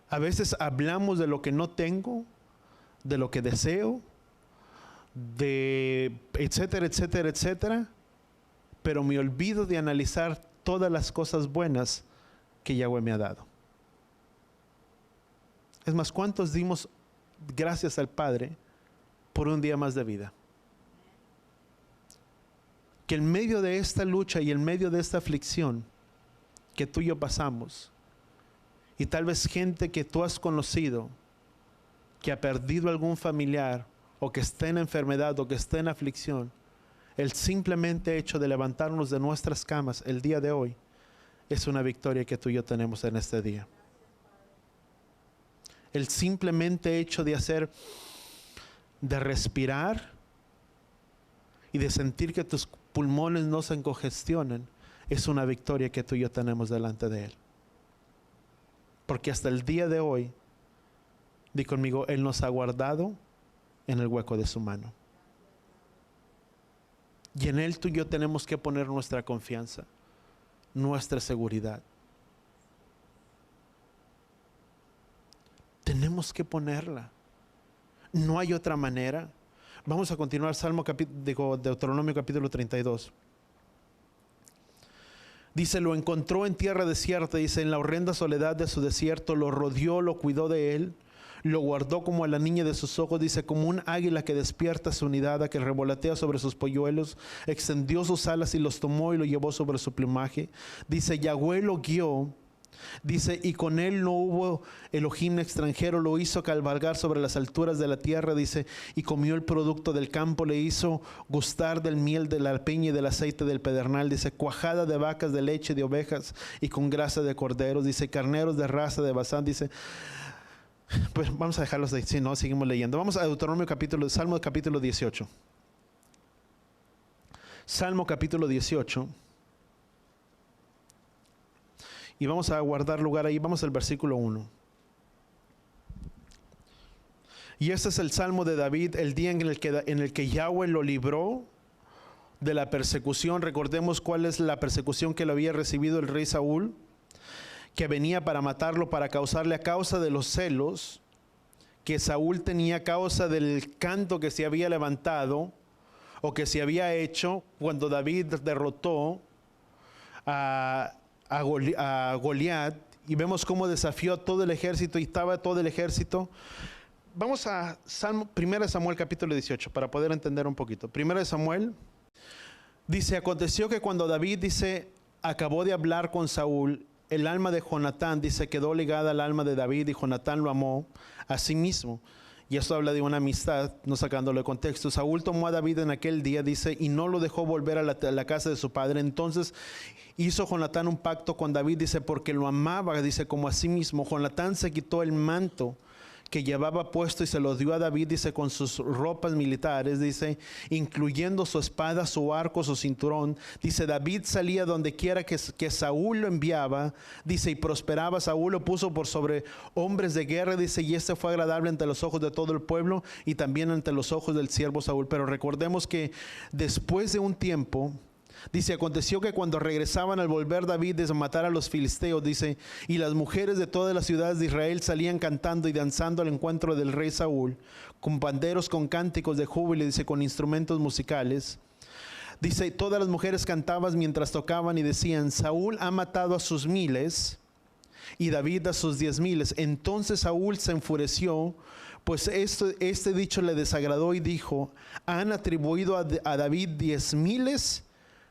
A veces hablamos de lo que no tengo, de lo que deseo, de etcétera, etcétera, etcétera, pero me olvido de analizar todas las cosas buenas que Yahweh me ha dado. Es más, ¿cuántos dimos gracias al Padre por un día más de vida? Que en medio de esta lucha y en medio de esta aflicción que tú y yo pasamos, y tal vez gente que tú has conocido, que ha perdido algún familiar, o que está en enfermedad, o que está en aflicción, el simplemente hecho de levantarnos de nuestras camas el día de hoy, es una victoria que tú y yo tenemos en este día. El simplemente hecho de respirar y de sentir que tus pulmones no se congestionan, es una victoria que tú y yo tenemos delante de Él. Porque hasta el día de hoy, di conmigo, Él nos ha guardado en el hueco de su mano. Y en Él tú y yo tenemos que poner nuestra confianza, nuestra seguridad. Tenemos que ponerla. No hay otra manera. Vamos a continuar Deuteronomio capítulo 32. Dice, lo encontró en tierra desierta, dice, en la horrenda soledad de su desierto, lo rodeó, lo cuidó de él, lo guardó como a la niña de sus ojos, dice, como un águila que despierta su nidada, que revolotea sobre sus polluelos, extendió sus alas y los tomó y lo llevó sobre su plumaje. Dice, Yahweh lo guió. Dice, y con él no hubo Elohim extranjero, lo hizo cabalgar sobre las alturas de la tierra, dice, y comió el producto del campo, le hizo gustar del miel de la peña y del aceite del pedernal, dice, cuajada de vacas, de leche de ovejas y con grasa de corderos, dice, carneros de raza de Basán, dice. Pues vamos a dejarlos de ahí, si no, seguimos leyendo. Vamos a Salmo capítulo 18. Salmo capítulo 18. Y vamos a guardar lugar ahí. Vamos al versículo 1. Y este es el Salmo de David, el día en el que Yahweh lo libró de la persecución. Recordemos cuál es la persecución que lo había recibido el rey Saúl, que venía para matarlo, para causarle, a causa de los celos que Saúl tenía, a causa del canto que se había levantado o que se había hecho cuando David derrotó a Goliat, y vemos cómo desafió a todo el ejército, y estaba todo el ejército. Vamos a 1 Samuel capítulo 18 para poder entender un poquito. 1 Samuel dice, aconteció que cuando David, dice, acabó de hablar con Saúl, el alma de Jonatán, dice, quedó ligada al alma de David, y Jonatán lo amó a sí mismo. Y esto habla de una amistad, no sacándolo de contexto. Saúl tomó a David en aquel día, dice, y no lo dejó volver a la casa de su padre. Entonces hizo Jonatán un pacto con David, dice, porque lo amaba, dice, como a sí mismo. Jonatán se quitó el manto que llevaba puesto y se lo dio a David, dice, con sus ropas militares, dice, incluyendo su espada, su arco, su cinturón. Dice, David salía donde quiera que Saúl lo enviaba, dice, y prosperaba. Saúl lo puso por sobre hombres de guerra, dice, y este fue agradable ante los ojos de todo el pueblo y también ante los ojos del siervo Saúl. Pero recordemos que después de un tiempo, dice, aconteció que cuando regresaban al volver David de matar a los filisteos, dice, y las mujeres de todas las ciudades de Israel salían cantando y danzando al encuentro del rey Saúl, con panderos, con cánticos de júbilo, dice, con instrumentos musicales. Dice, todas las mujeres cantaban mientras tocaban y decían, Saúl ha matado a sus miles y David a sus 10,000. Entonces Saúl se enfureció, pues este dicho le desagradó, y dijo, han atribuido a David 10,000,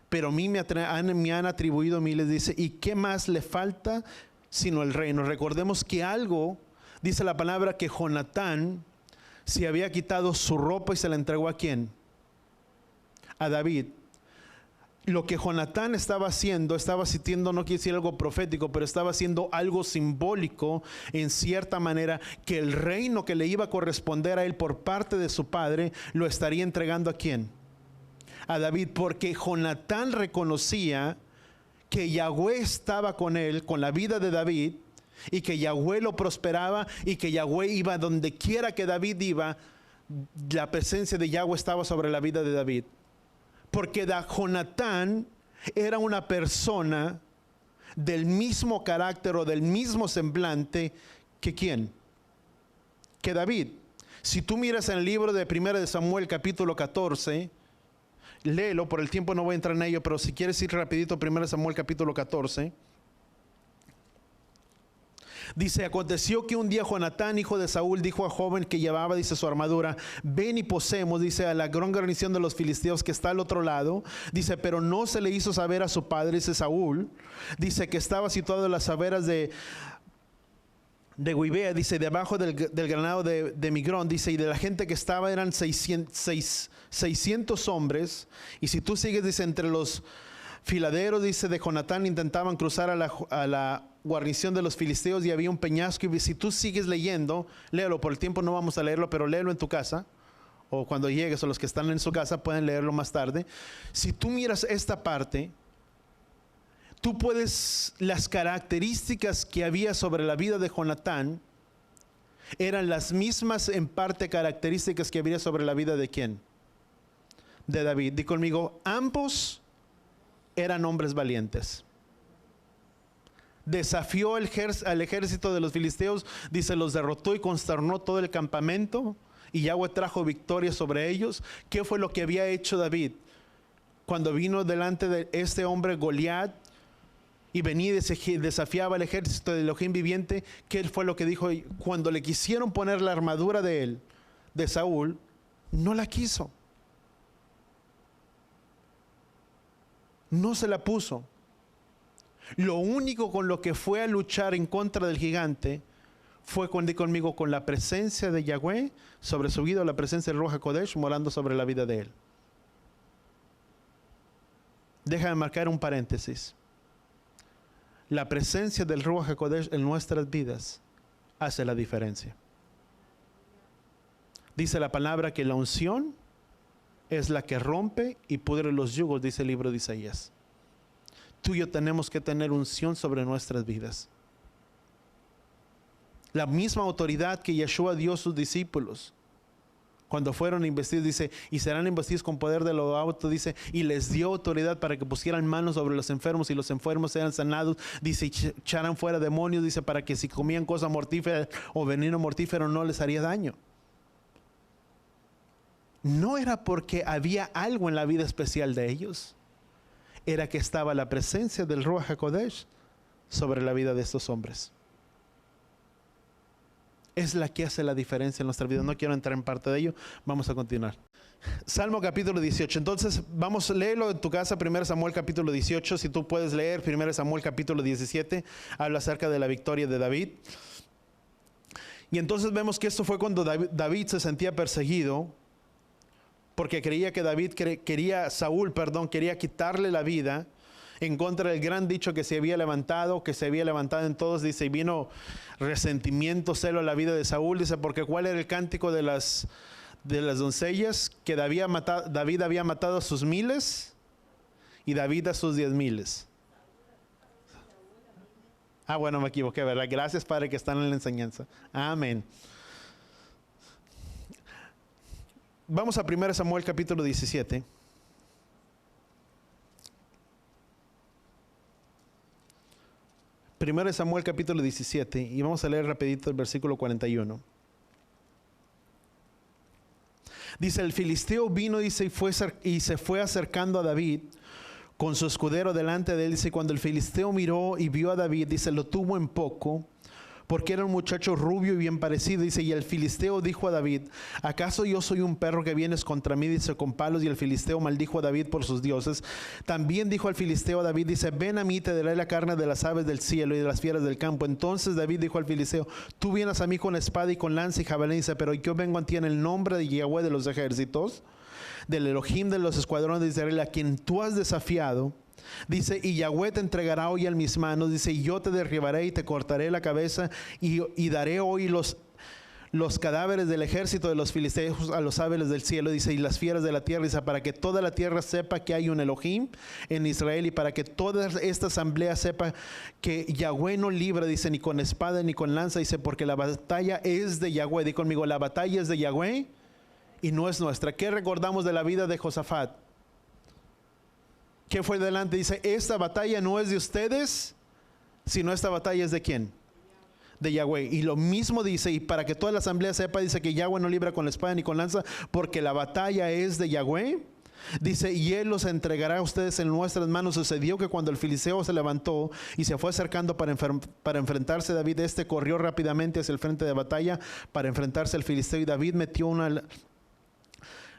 pero a mí me han atribuido miles, dice, ¿y qué más le falta sino el reino? Recordemos que algo, dice la palabra, que Jonatán se había quitado su ropa y se la entregó ¿a quién? A David. Lo que Jonatán estaba haciendo, estaba sintiendo, no quiere decir algo profético, pero estaba haciendo algo simbólico en cierta manera, que el reino que le iba a corresponder a él por parte de su padre, lo estaría entregando ¿a quién? A David, porque Jonatán reconocía que Yahweh estaba con él, con la vida de David, y que Yahweh lo prosperaba, y que Yahweh iba donde quiera que David iba, la presencia de Yahweh estaba sobre la vida de David. Porque Jonatán era una persona del mismo carácter o del mismo semblante que ¿quién? Que David. Si tú miras en el libro de 1 Samuel capítulo 14, léelo, por el tiempo no voy a entrar en ello, pero si quieres ir rapidito, 1 Samuel capítulo 14. Dice, aconteció que un día Jonatán, hijo de Saúl, dijo a joven que llevaba, dice, su armadura, ven y poseemos, dice, a la gran guarnición de los filisteos que está al otro lado. Dice, pero no se le hizo saber a su padre, dice Saúl, dice, que estaba situado en las afueras de Guibea, dice, debajo del granado de Migrón, dice, y de la gente que estaba eran 600 hombres. Y si tú sigues, dice, entre los filaderos, dice, de Jonatán intentaban cruzar a la guarnición de los filisteos y había un peñasco. Y si tú sigues leyendo, léelo, por el tiempo no vamos a leerlo, pero léelo en tu casa, o cuando llegues, o los que están en su casa pueden leerlo más tarde. Si tú miras esta parte, tú puedes, las características que había sobre la vida de Jonatán eran las mismas en parte características que había sobre la vida de ¿quién? De David. Di conmigo, ambos eran hombres valientes. Desafió al ejército de los filisteos, dice, los derrotó y consternó todo el campamento, y Yahweh trajo victoria sobre ellos. ¿Qué fue lo que había hecho David? Cuando vino delante de este hombre Goliat y venía y desafiaba al ejército de Elohim viviente, ¿qué fue lo que dijo? Cuando le quisieron poner la armadura de él, de Saúl, no la quiso. No se la puso. Lo único con lo que fue a luchar en contra del gigante fue conmigo con la presencia de Yahweh sobre su vida, la presencia del Ruach HaKodesh morando sobre la vida de él. Déjame marcar un paréntesis. La presencia del Ruach HaKodesh en nuestras vidas hace la diferencia. Dice la palabra que la unción es la que rompe y pudre los yugos, dice el libro de Isaías. Tú y yo tenemos que tener unción sobre nuestras vidas. La misma autoridad que Yeshua dio a sus discípulos cuando fueron investidos, dice, y serán investidos con poder de lo alto, dice, y les dio autoridad para que pusieran manos sobre los enfermos y los enfermos sean sanados, dice, y echaran fuera demonios, dice, para que si comían cosa mortífera o veneno mortífero no les haría daño. No era porque había algo en la vida especial de ellos, era que estaba la presencia del Ruach HaKodesh sobre la vida de estos hombres. Es la que hace la diferencia en nuestra vida. No quiero entrar en parte de ello. Vamos a continuar. Salmo capítulo 18. Entonces, vamos a leerlo en tu casa. 1 Samuel capítulo 18. Si tú puedes leer 1 Samuel capítulo 17. Habla acerca de la victoria de David. Y entonces vemos que esto fue cuando David se sentía perseguido. Porque creía que Saúl quería quitarle la vida. En contra del gran dicho que se había levantado en todos, dice, y vino resentimiento, celo a la vida de Saúl, dice, porque ¿cuál era el cántico de las doncellas? Que David había matado a sus miles y David a sus 10,000. Bueno, me equivoqué, ¿verdad? Gracias, Padre, que están en la enseñanza. Amén. Vamos a 1 Samuel capítulo 17. Primero Samuel capítulo 17 y vamos a leer rapidito el versículo 41. Dice, el filisteo vino, dice, y se fue acercando a David con su escudero delante de él. Dice, cuando el filisteo miró y vio a David, dice, lo tuvo en poco, porque era un muchacho rubio y bien parecido. Dice, y el filisteo dijo a David, ¿acaso yo soy un perro que vienes contra mí? Dice, con palos. Y el filisteo maldijo a David por sus dioses. También dijo al filisteo a David, dice, ven a mí, te daré la carne de las aves del cielo y de las fieras del campo. Entonces David dijo al filisteo, tú vienes a mí con espada y con lanza y jabalina. Dice, pero yo vengo a ti en el nombre de Yahweh de los ejércitos, del Elohim de los escuadrones de Israel, a quien tú has desafiado. Dice, y Yahweh te entregará hoy en mis manos. Dice, y yo te derribaré y te cortaré la cabeza y daré hoy los cadáveres del ejército de los filisteos a los aves del cielo. Dice, y las fieras de la tierra. Dice, para que toda la tierra sepa que hay un Elohim en Israel y para que toda esta asamblea sepa que Yahweh no libra, dice, ni con espada ni con lanza. Dice, porque la batalla es de Yahweh. Di conmigo, la batalla es de Yahweh y no es nuestra. ¿Qué recordamos de la vida de Josafat? ¿Qué fue delante? Dice, esta batalla no es de ustedes, sino esta batalla es de ¿quién? De Yahweh. Y lo mismo dice, y para que toda la asamblea sepa, dice que Yahweh no libra con la espada ni con lanza, porque la batalla es de Yahweh. Dice, y él los entregará a ustedes en nuestras manos. Sucedió que cuando el filisteo se levantó y se fue acercando para enfrentarse a David, este corrió rápidamente hacia el frente de batalla para enfrentarse al filisteo, y David metió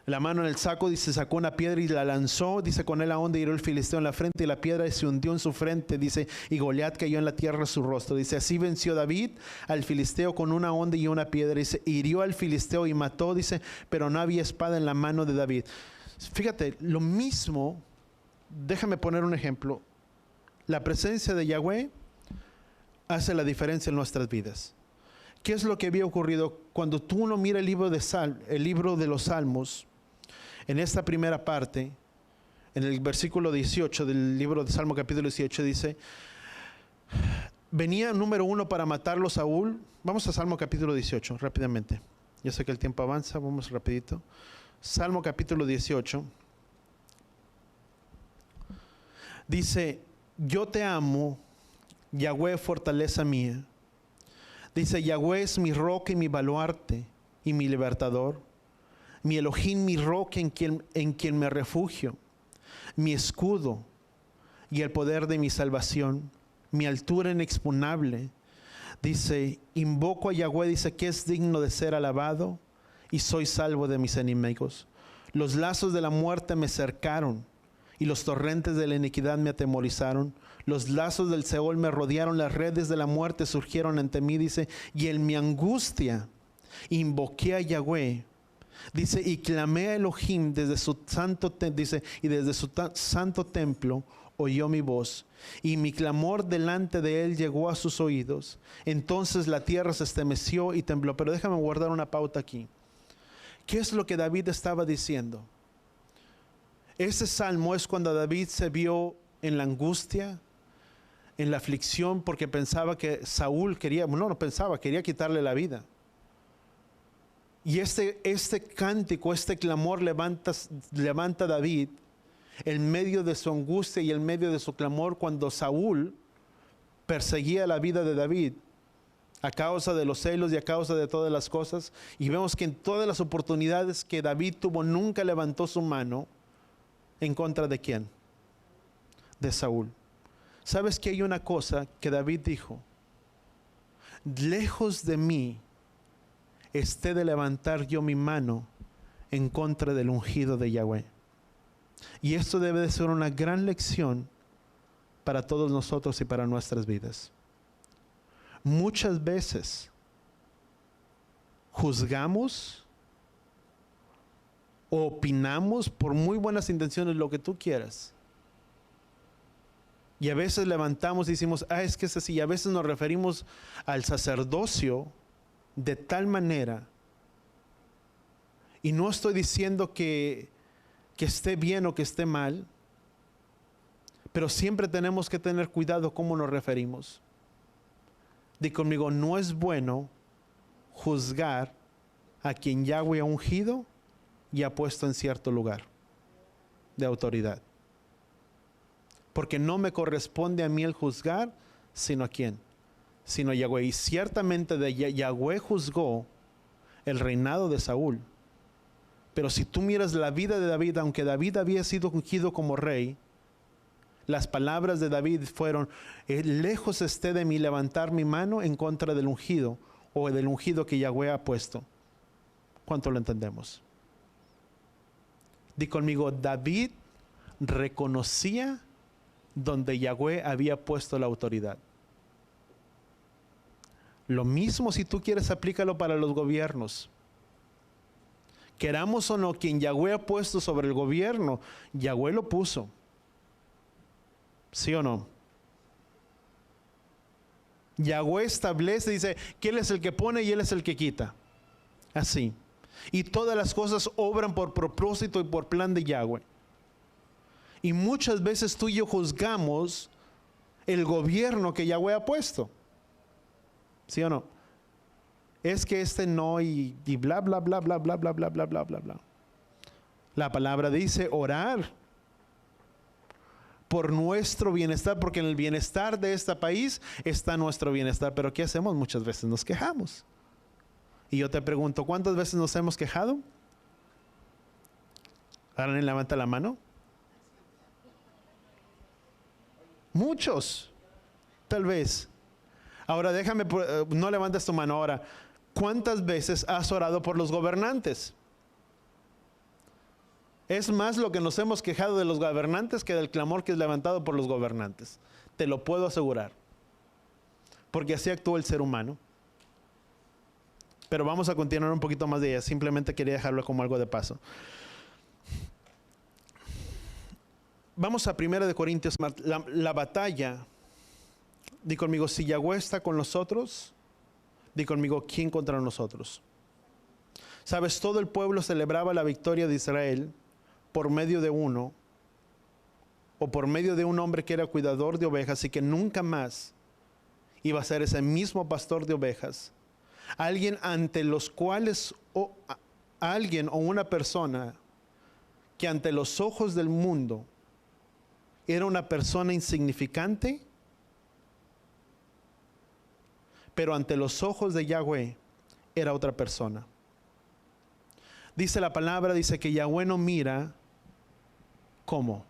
la mano en el saco, dice, sacó una piedra y la lanzó, dice, con él a honda hirió el filisteo en la frente, y la piedra se hundió en su frente, dice, y Goliat cayó en la tierra a su rostro. Dice, así venció David al filisteo con una honda y una piedra. Dice, hirió al filisteo y mató, dice, pero no había espada en la mano de David. Fíjate, lo mismo, déjame poner un ejemplo. La presencia de Yahweh hace la diferencia en nuestras vidas. ¿Qué es lo que había ocurrido cuando uno mira el libro de los Salmos? En esta primera parte, en el versículo 18 del libro de Salmo capítulo 18 dice, venía número 1 para matarlo Saúl. Vamos a Salmo capítulo 18 rápidamente. Yo sé que el tiempo avanza, vamos rapidito. Salmo capítulo 18 dice, yo te amo, Yahweh, fortaleza mía. Dice, Yahweh es mi roca y mi baluarte y mi libertador, mi Elohim, mi roca en quien me refugio, mi escudo y el poder de mi salvación, mi altura inexpugnable. Dice, invoco a Yahweh, dice que es digno de ser alabado y soy salvo de mis enemigos. Los lazos de la muerte me cercaron y los torrentes de la iniquidad me atemorizaron. Los lazos del Seol me rodearon, las redes de la muerte surgieron ante mí, dice, y en mi angustia invoqué a Yahweh, dice, y clamé a Elohim desde su santo santo templo oyó mi voz, y mi clamor delante de él llegó a sus oídos. Entonces la tierra se estremeció y tembló. Pero déjame guardar una pauta aquí. ¿Qué es lo que David estaba diciendo? Ese salmo es cuando David se vio en la angustia, en la aflicción, porque pensaba que Saúl quería quitarle la vida. Y este cántico, este clamor levanta a David en medio de su angustia y en medio de su clamor, cuando Saúl perseguía la vida de David a causa de los celos y a causa de todas las cosas. Y vemos que en todas las oportunidades que David tuvo, nunca levantó su mano en contra de ¿quién? De Saúl. ¿Sabes que hay una cosa que David dijo? Lejos de mí esté de levantar yo mi mano en contra del ungido de Yahweh. Y esto debe de ser una gran lección para todos nosotros y para nuestras vidas. Muchas veces juzgamos o opinamos por muy buenas intenciones lo que tú quieras. Y a veces levantamos y decimos, es que es así. Y a veces nos referimos al sacerdocio de tal manera. Y no estoy diciendo que esté bien o que esté mal, pero siempre tenemos que tener cuidado cómo nos referimos. Di conmigo, no es bueno juzgar a quien Yahweh ha ungido y ha puesto en cierto lugar de autoridad. Porque no me corresponde a mí el juzgar, sino a quién, sino a Yahweh. Y ciertamente Yahweh juzgó el reinado de Saúl. Pero si tú miras la vida de David, aunque David había sido ungido como rey, las palabras de David fueron, lejos esté de mí levantar mi mano en contra del ungido, o del ungido que Yahweh ha puesto. ¿Cuánto lo entendemos? Di conmigo, David reconocía donde Yahweh había puesto la autoridad. Lo mismo, si tú quieres, aplícalo para los gobiernos. Queramos o no, quien Yahweh ha puesto sobre el gobierno, Yahweh lo puso. ¿Sí o no? Yahweh establece, dice que Él es el que pone y Él es el que quita. Así. Y todas las cosas obran por propósito y por plan de Yahweh. Y muchas veces tú y yo juzgamos el gobierno que Yahweh ha puesto. ¿Sí o no? Es que este no y bla, bla, bla, bla, bla, bla, bla, bla, bla, bla, bla. La palabra dice orar por nuestro bienestar, porque en el bienestar de este país está nuestro bienestar. Pero ¿qué hacemos? Muchas veces nos quejamos. Y yo te pregunto, ¿cuántas veces nos hemos quejado? ¿Alguien levanta la mano? Muchos, tal vez. Ahora déjame, no levantes tu mano ahora. ¿Cuántas veces has orado por los gobernantes? Es más lo que nos hemos quejado de los gobernantes que del clamor que es levantado por los gobernantes. Te lo puedo asegurar. Porque así actúa el ser humano. Pero vamos a continuar un poquito más de ella. Simplemente quería dejarlo como algo de paso. Vamos a 1 Corintios. La batalla Di conmigo, si Yahweh está con nosotros, di conmigo, ¿quién contra nosotros? Sabes, todo el pueblo celebraba la victoria de Israel por medio de uno, o por medio de un hombre que era cuidador de ovejas y que nunca más iba a ser ese mismo pastor de ovejas. Alguien ante los cuales, alguien o una persona que ante los ojos del mundo era una persona insignificante, pero ante los ojos de Yahweh era otra persona. Dice la palabra, dice que Yahweh no mira, ¿cómo?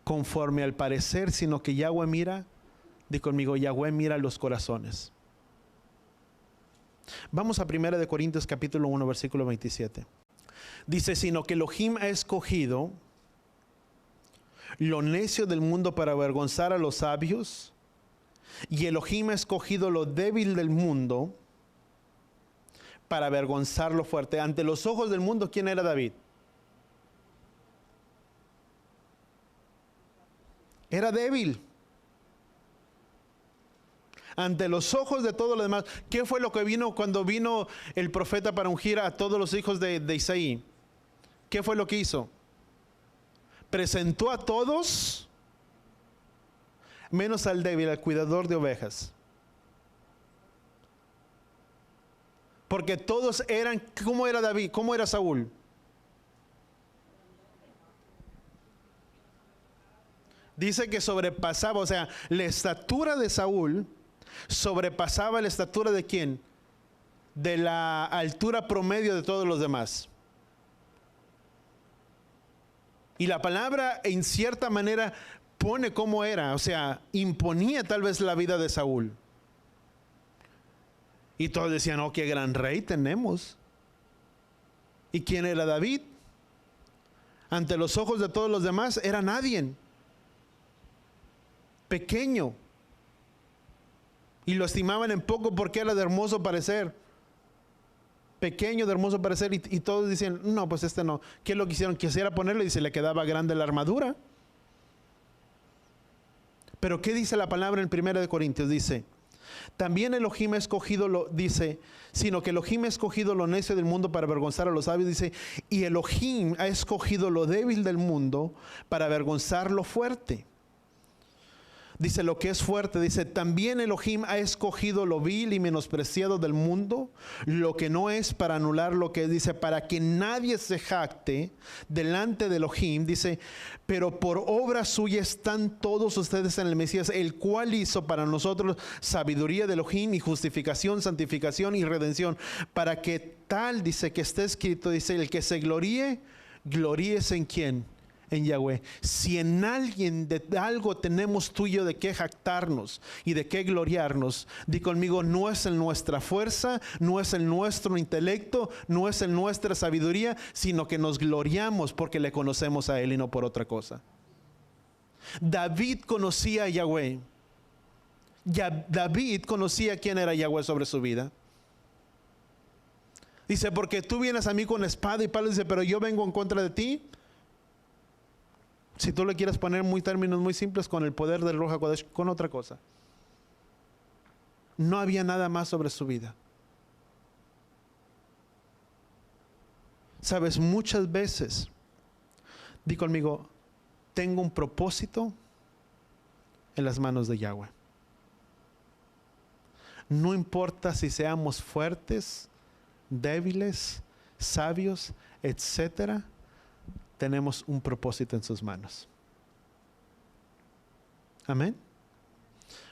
Conforme al parecer, sino que Yahweh mira, di conmigo, Yahweh mira los corazones. Vamos a 1 Corintios capítulo 1, versículo 27. Dice, sino que Elohim ha escogido lo necio del mundo para avergonzar a los sabios, y Elohim ha escogido lo débil del mundo para avergonzar lo fuerte. Ante los ojos del mundo, ¿quién era David? Era débil. Ante los ojos de todos los demás. ¿Qué fue lo que vino cuando vino el profeta para ungir a todos los hijos de Isaí? ¿Qué fue lo que hizo? Presentó a todos menos al débil, al cuidador de ovejas. Porque todos eran, ¿cómo era David? ¿Cómo era Saúl? Dice que sobrepasaba, o sea, la estatura de Saúl sobrepasaba la estatura de ¿quién? De la altura promedio de todos los demás. Y la palabra en cierta manera pone cómo era, o sea, imponía tal vez la vida de Saúl. Y todos decían, oh, qué gran rey tenemos. ¿Y quién era David? Ante los ojos de todos los demás era nadie. Pequeño. Y lo estimaban en poco porque era de hermoso parecer. Pequeño, de hermoso parecer. Y todos dicen, no, pues este no. ¿Qué es lo que hicieron? Quisiera ponerle y se le quedaba grande la armadura. Pero ¿qué dice la palabra en 1 Corintios? Dice, también Elohim ha escogido dice, sino que Elohim ha escogido lo necio del mundo para avergonzar a los sabios, dice, y Elohim ha escogido lo débil del mundo para avergonzar lo fuerte. Dice lo que es fuerte, dice, también Elohim ha escogido lo vil y menospreciado del mundo, lo que no es, para anular lo que es, dice, para que nadie se jacte delante de Elohim, dice, pero por obra suya están todos ustedes en el Mesías, el cual hizo para nosotros sabiduría de Elohim y justificación, santificación y redención, para que tal, dice, que esté escrito, dice, el que se gloríe, gloríese en ¿quién? En Yahweh. Si en alguien de algo tenemos tuyo de qué jactarnos y de qué gloriarnos, di conmigo, no es en nuestra fuerza, no es en nuestro intelecto, no es en nuestra sabiduría, sino que nos gloriamos porque le conocemos a Él y no por otra cosa. David conocía a Yahweh. David conocía quién era Yahweh sobre su vida. Dice, porque tú vienes a mí con espada y palo, dice, pero yo vengo en contra de ti. Si tú le quieres poner términos muy simples, con el poder del Ruach HaKodesh, con otra cosa. No había nada más sobre su vida. Sabes, muchas veces, di conmigo, tengo un propósito en las manos de Yahweh. No importa si seamos fuertes, débiles, sabios, etcétera. Tenemos un propósito en sus manos. Amén.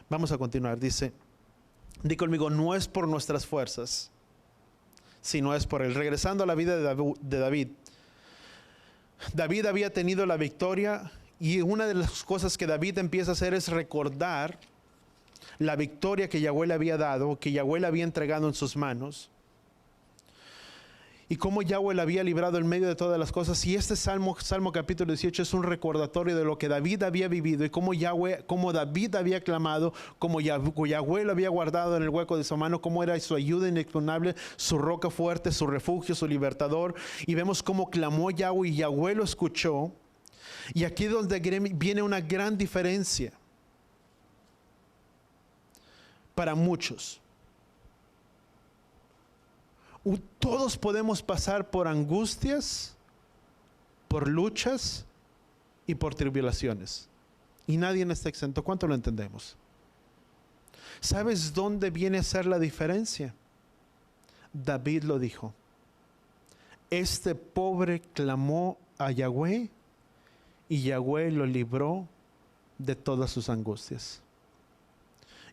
Vamos a continuar. Dice, di conmigo, no es por nuestras fuerzas, sino es por Él. Regresando a la vida de David. David había tenido la victoria y una de las cosas que David empieza a hacer es recordar la victoria que Yahweh le había dado, que Yahweh le había entregado en sus manos. Y cómo Yahweh le había librado en medio de todas las cosas. Y este Salmo capítulo 18 es un recordatorio de lo que David había vivido y cómo David había clamado, cómo Yahweh lo había guardado en el hueco de su mano, cómo era su ayuda inexpugnable, su roca fuerte, su refugio, su libertador. Y vemos cómo clamó Yahweh y Yahweh lo escuchó. Y aquí es donde viene una gran diferencia. para muchos. Todos podemos pasar por angustias, por luchas y por tribulaciones. Y nadie está exento. ¿Cuánto lo entendemos? ¿Sabes dónde viene a ser la diferencia? David lo dijo. Este pobre clamó a Yahweh y Yahweh lo libró de todas sus angustias.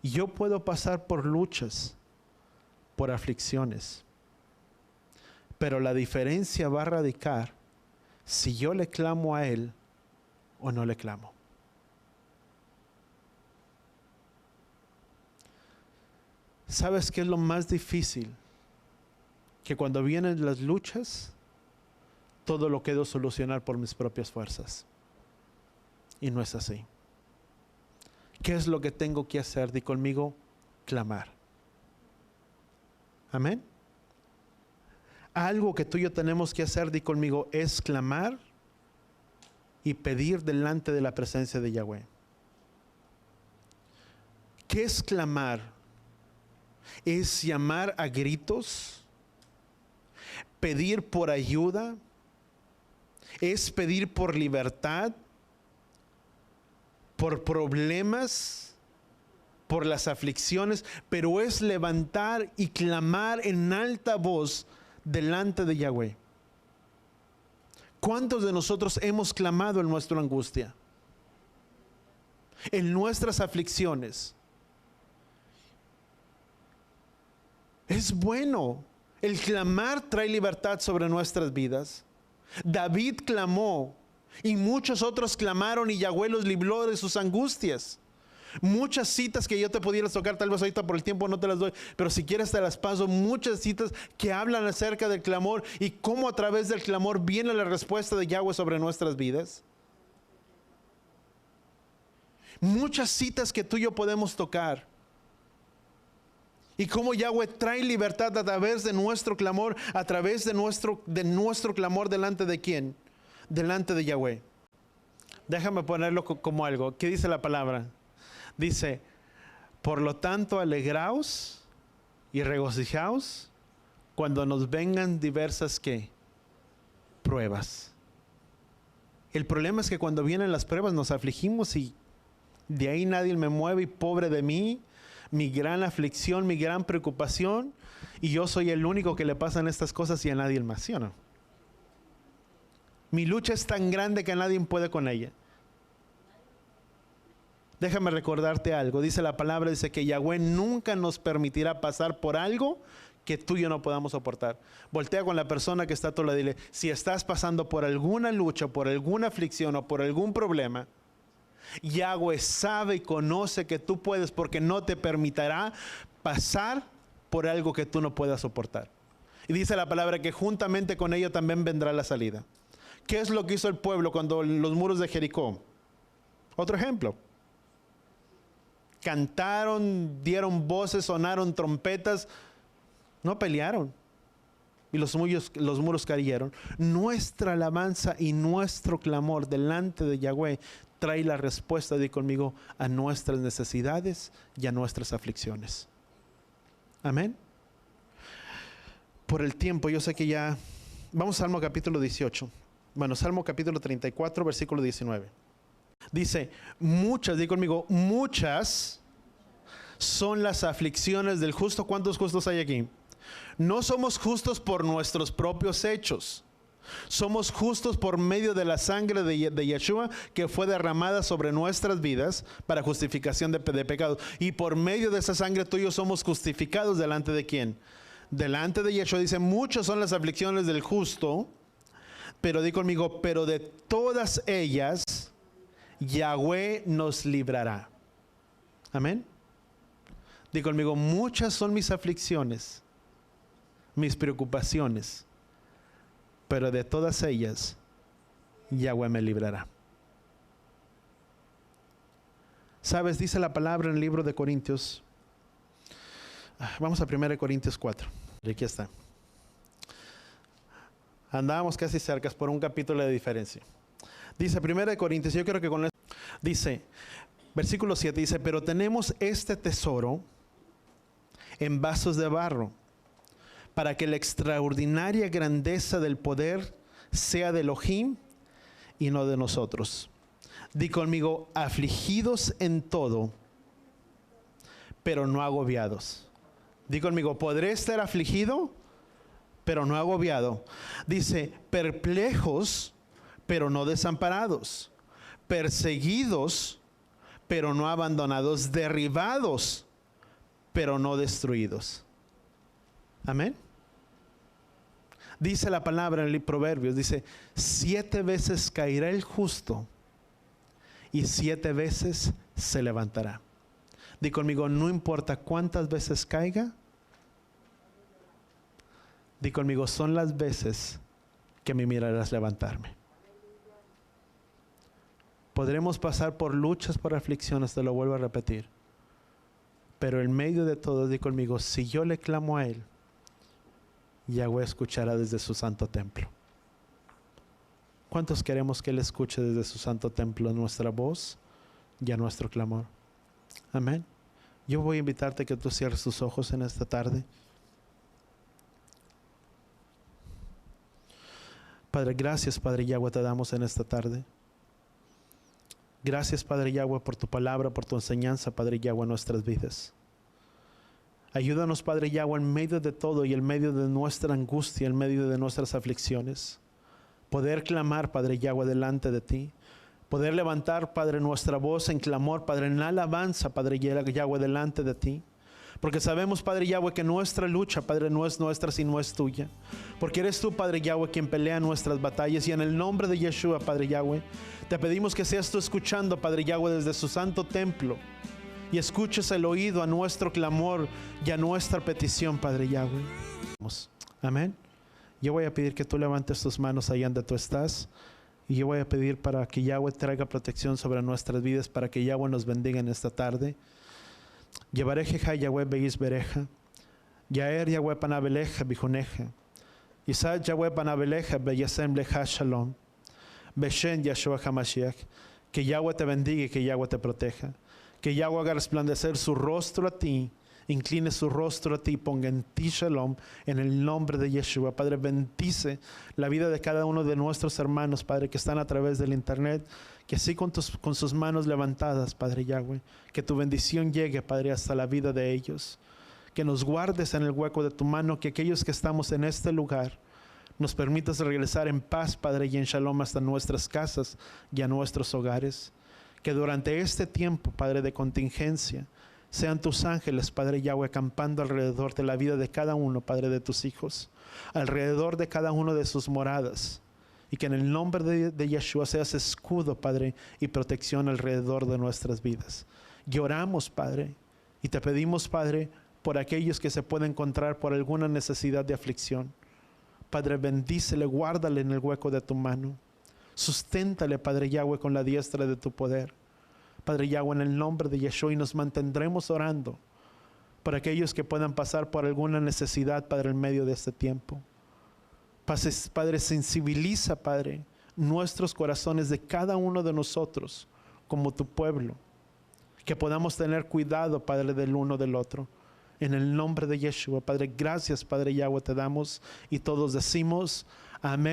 Yo puedo pasar por luchas, por aflicciones, pero la diferencia va a radicar si yo le clamo a Él o no le clamo. ¿Sabes qué es lo más difícil? Que cuando vienen las luchas, todo lo quiero solucionar por mis propias fuerzas. Y no es así. ¿Qué es lo que tengo que hacer? Di conmigo, clamar. Amén. Algo que tú y yo tenemos que hacer, di conmigo, es clamar y pedir delante de la presencia de Yahweh. ¿Qué es clamar? Es llamar a gritos, pedir por ayuda, es pedir por libertad, por problemas, por las aflicciones, pero es levantar y clamar en alta voz delante de Yahweh. ¿Cuántos de nosotros hemos clamado en nuestra angustia, en nuestras aflicciones? Es bueno. El clamar trae libertad sobre nuestras vidas. David clamó y muchos otros clamaron y Yahweh los libró de sus angustias. Muchas citas que yo te pudiera tocar, tal vez ahorita por el tiempo no te las doy, pero si quieres te las paso. Muchas citas que hablan acerca del clamor y cómo a través del clamor viene la respuesta de Yahweh sobre nuestras vidas. Muchas citas que tú y yo podemos tocar. Y cómo Yahweh trae libertad a través de nuestro clamor, a través de nuestro clamor delante de ¿quién? Delante de Yahweh. Déjame ponerlo como algo. ¿Qué dice la palabra? Dice, por lo tanto, alegraos y regocijaos cuando nos vengan diversas ¿qué? Pruebas. El problema es que cuando vienen las pruebas nos afligimos y de ahí nadie me mueve y pobre de mí. Mi gran aflicción, mi gran preocupación, y yo soy el único que le pasan estas cosas y a nadie más, ¿sí o no? Mi lucha es tan grande que nadie puede con ella. Déjame recordarte algo. Dice la palabra, dice que Yahweh nunca nos permitirá pasar por algo que tú y yo no podamos soportar. Voltea con la persona que está a tu lado y dile, si estás pasando por alguna lucha, por alguna aflicción o por algún problema, Yahweh sabe y conoce que tú puedes, porque no te permitirá pasar por algo que tú no puedas soportar. Y dice la palabra que juntamente con ello también vendrá la salida. ¿Qué es lo que hizo el pueblo cuando los muros de Jericó? Otro ejemplo. Cantaron, dieron voces, sonaron trompetas, no pelearon. Y los muros cayeron. Nuestra alabanza y nuestro clamor delante de Yahweh trae la respuesta, di conmigo, a nuestras necesidades y a nuestras aflicciones. Amén. Por el tiempo, yo sé que ya... Vamos a Salmo capítulo 18. Bueno, Salmo capítulo 34, versículo 19. Dice, muchas, di conmigo, muchas son las aflicciones del justo. ¿Cuántos justos hay aquí? No somos justos por nuestros propios hechos. Somos justos por medio de la sangre de Yeshua que fue derramada sobre nuestras vidas para justificación de pecados. Y por medio de esa sangre tú y yo somos justificados delante de ¿quién? Delante de Yeshua. Dice, muchas son las aflicciones del justo, pero di conmigo, pero de todas ellas Yahweh nos librará. Amén. Di conmigo, muchas son mis aflicciones, mis preocupaciones, pero de todas ellas Yahweh me librará. ¿Sabes? Dice la palabra en el libro de Corintios. Vamos a 1 Corintios 4. Aquí está. Andábamos casi cerca, por un capítulo de diferencia. Dice 1 Corintios, yo creo que con esto. Dice, versículo 7, dice, pero tenemos este tesoro en vasos de barro, para que la extraordinaria grandeza del poder sea de Elohim y no de nosotros. Di conmigo, afligidos en todo, pero no agobiados. Di conmigo, podré estar afligido, pero no agobiado. Dice, perplejos, pero no desamparados. Perseguidos, pero no abandonados. Derribados, pero no destruidos. Amén. Dice la palabra en el Proverbios, dice, 7 veces caerá el justo y 7 veces se levantará. Di conmigo, no importa cuántas veces caiga. Di conmigo, son las veces que me mirarás levantarme. Podremos pasar por luchas, por aflicciones, te lo vuelvo a repetir. Pero en medio de todo, di conmigo, si yo le clamo a Él, Yahweh escuchará desde su santo templo. ¿Cuántos queremos que Él escuche desde su santo templo nuestra voz y a nuestro clamor? Amén. Yo voy a invitarte a que tú cierres tus ojos en esta tarde. Padre, gracias, Padre Yahweh, te damos en esta tarde. Gracias, Padre Yahweh, por tu palabra, por tu enseñanza, Padre Yahweh, en nuestras vidas. Ayúdanos, Padre Yahweh, en medio de todo y en medio de nuestra angustia, en medio de nuestras aflicciones, poder clamar, Padre Yahweh, delante de ti. Poder levantar, Padre, nuestra voz en clamor, Padre, en alabanza, Padre Yahweh, delante de ti. Porque sabemos, Padre Yahweh, que nuestra lucha, Padre, no es nuestra, sino es tuya. Porque eres tú, Padre Yahweh, quien pelea nuestras batallas. Y en el nombre de Yeshua, Padre Yahweh, te pedimos que seas tú escuchando, Padre Yahweh, desde su santo templo. Y escuches el oído a nuestro clamor y a nuestra petición, Padre Yahweh. Amén. Yo voy a pedir que tú levantes tus manos allá donde tú estás. Y yo voy a pedir para que Yahweh traiga protección sobre nuestras vidas, para que Yahweh nos bendiga en esta tarde. Yevarejeja Yahweh beis bereja. Yaer Yahweh panabeleja bijuneja. Isaac Yahweh panabeleja beyasem leja shalom. Beshen Yahshua HaMashiach. Que Yahweh te bendiga y que Yahweh te proteja. Que Yahweh haga resplandecer su rostro a ti, incline su rostro a ti, ponga en ti shalom, en el nombre de Yeshua. Padre, bendice la vida de cada uno de nuestros hermanos, Padre, que están a través del internet, que así con sus manos levantadas, Padre Yahweh, que tu bendición llegue, Padre, hasta la vida de ellos. Que nos guardes en el hueco de tu mano, que aquellos que estamos en este lugar, nos permitas regresar en paz, Padre, y en shalom hasta nuestras casas y a nuestros hogares. Que durante este tiempo, Padre, de contingencia, sean tus ángeles, Padre Yahweh, acampando alrededor de la vida de cada uno, Padre, de tus hijos, alrededor de cada uno de sus moradas, y que en el nombre de Yeshua seas escudo, Padre, y protección alrededor de nuestras vidas. Y oramos, Padre, y te pedimos, Padre, por aquellos que se pueden encontrar por alguna necesidad de aflicción. Padre, bendícele, guárdale en el hueco de tu mano. Susténtale, Padre Yahweh, con la diestra de tu poder. Padre Yahweh, en el nombre de Yeshua, y nos mantendremos orando por aquellos que puedan pasar por alguna necesidad, Padre, en medio de este tiempo. Padre, sensibiliza, Padre, nuestros corazones de cada uno de nosotros como tu pueblo. Que podamos tener cuidado, Padre, del uno del otro. En el nombre de Yeshua, Padre, gracias, Padre Yahweh, te damos y todos decimos amén.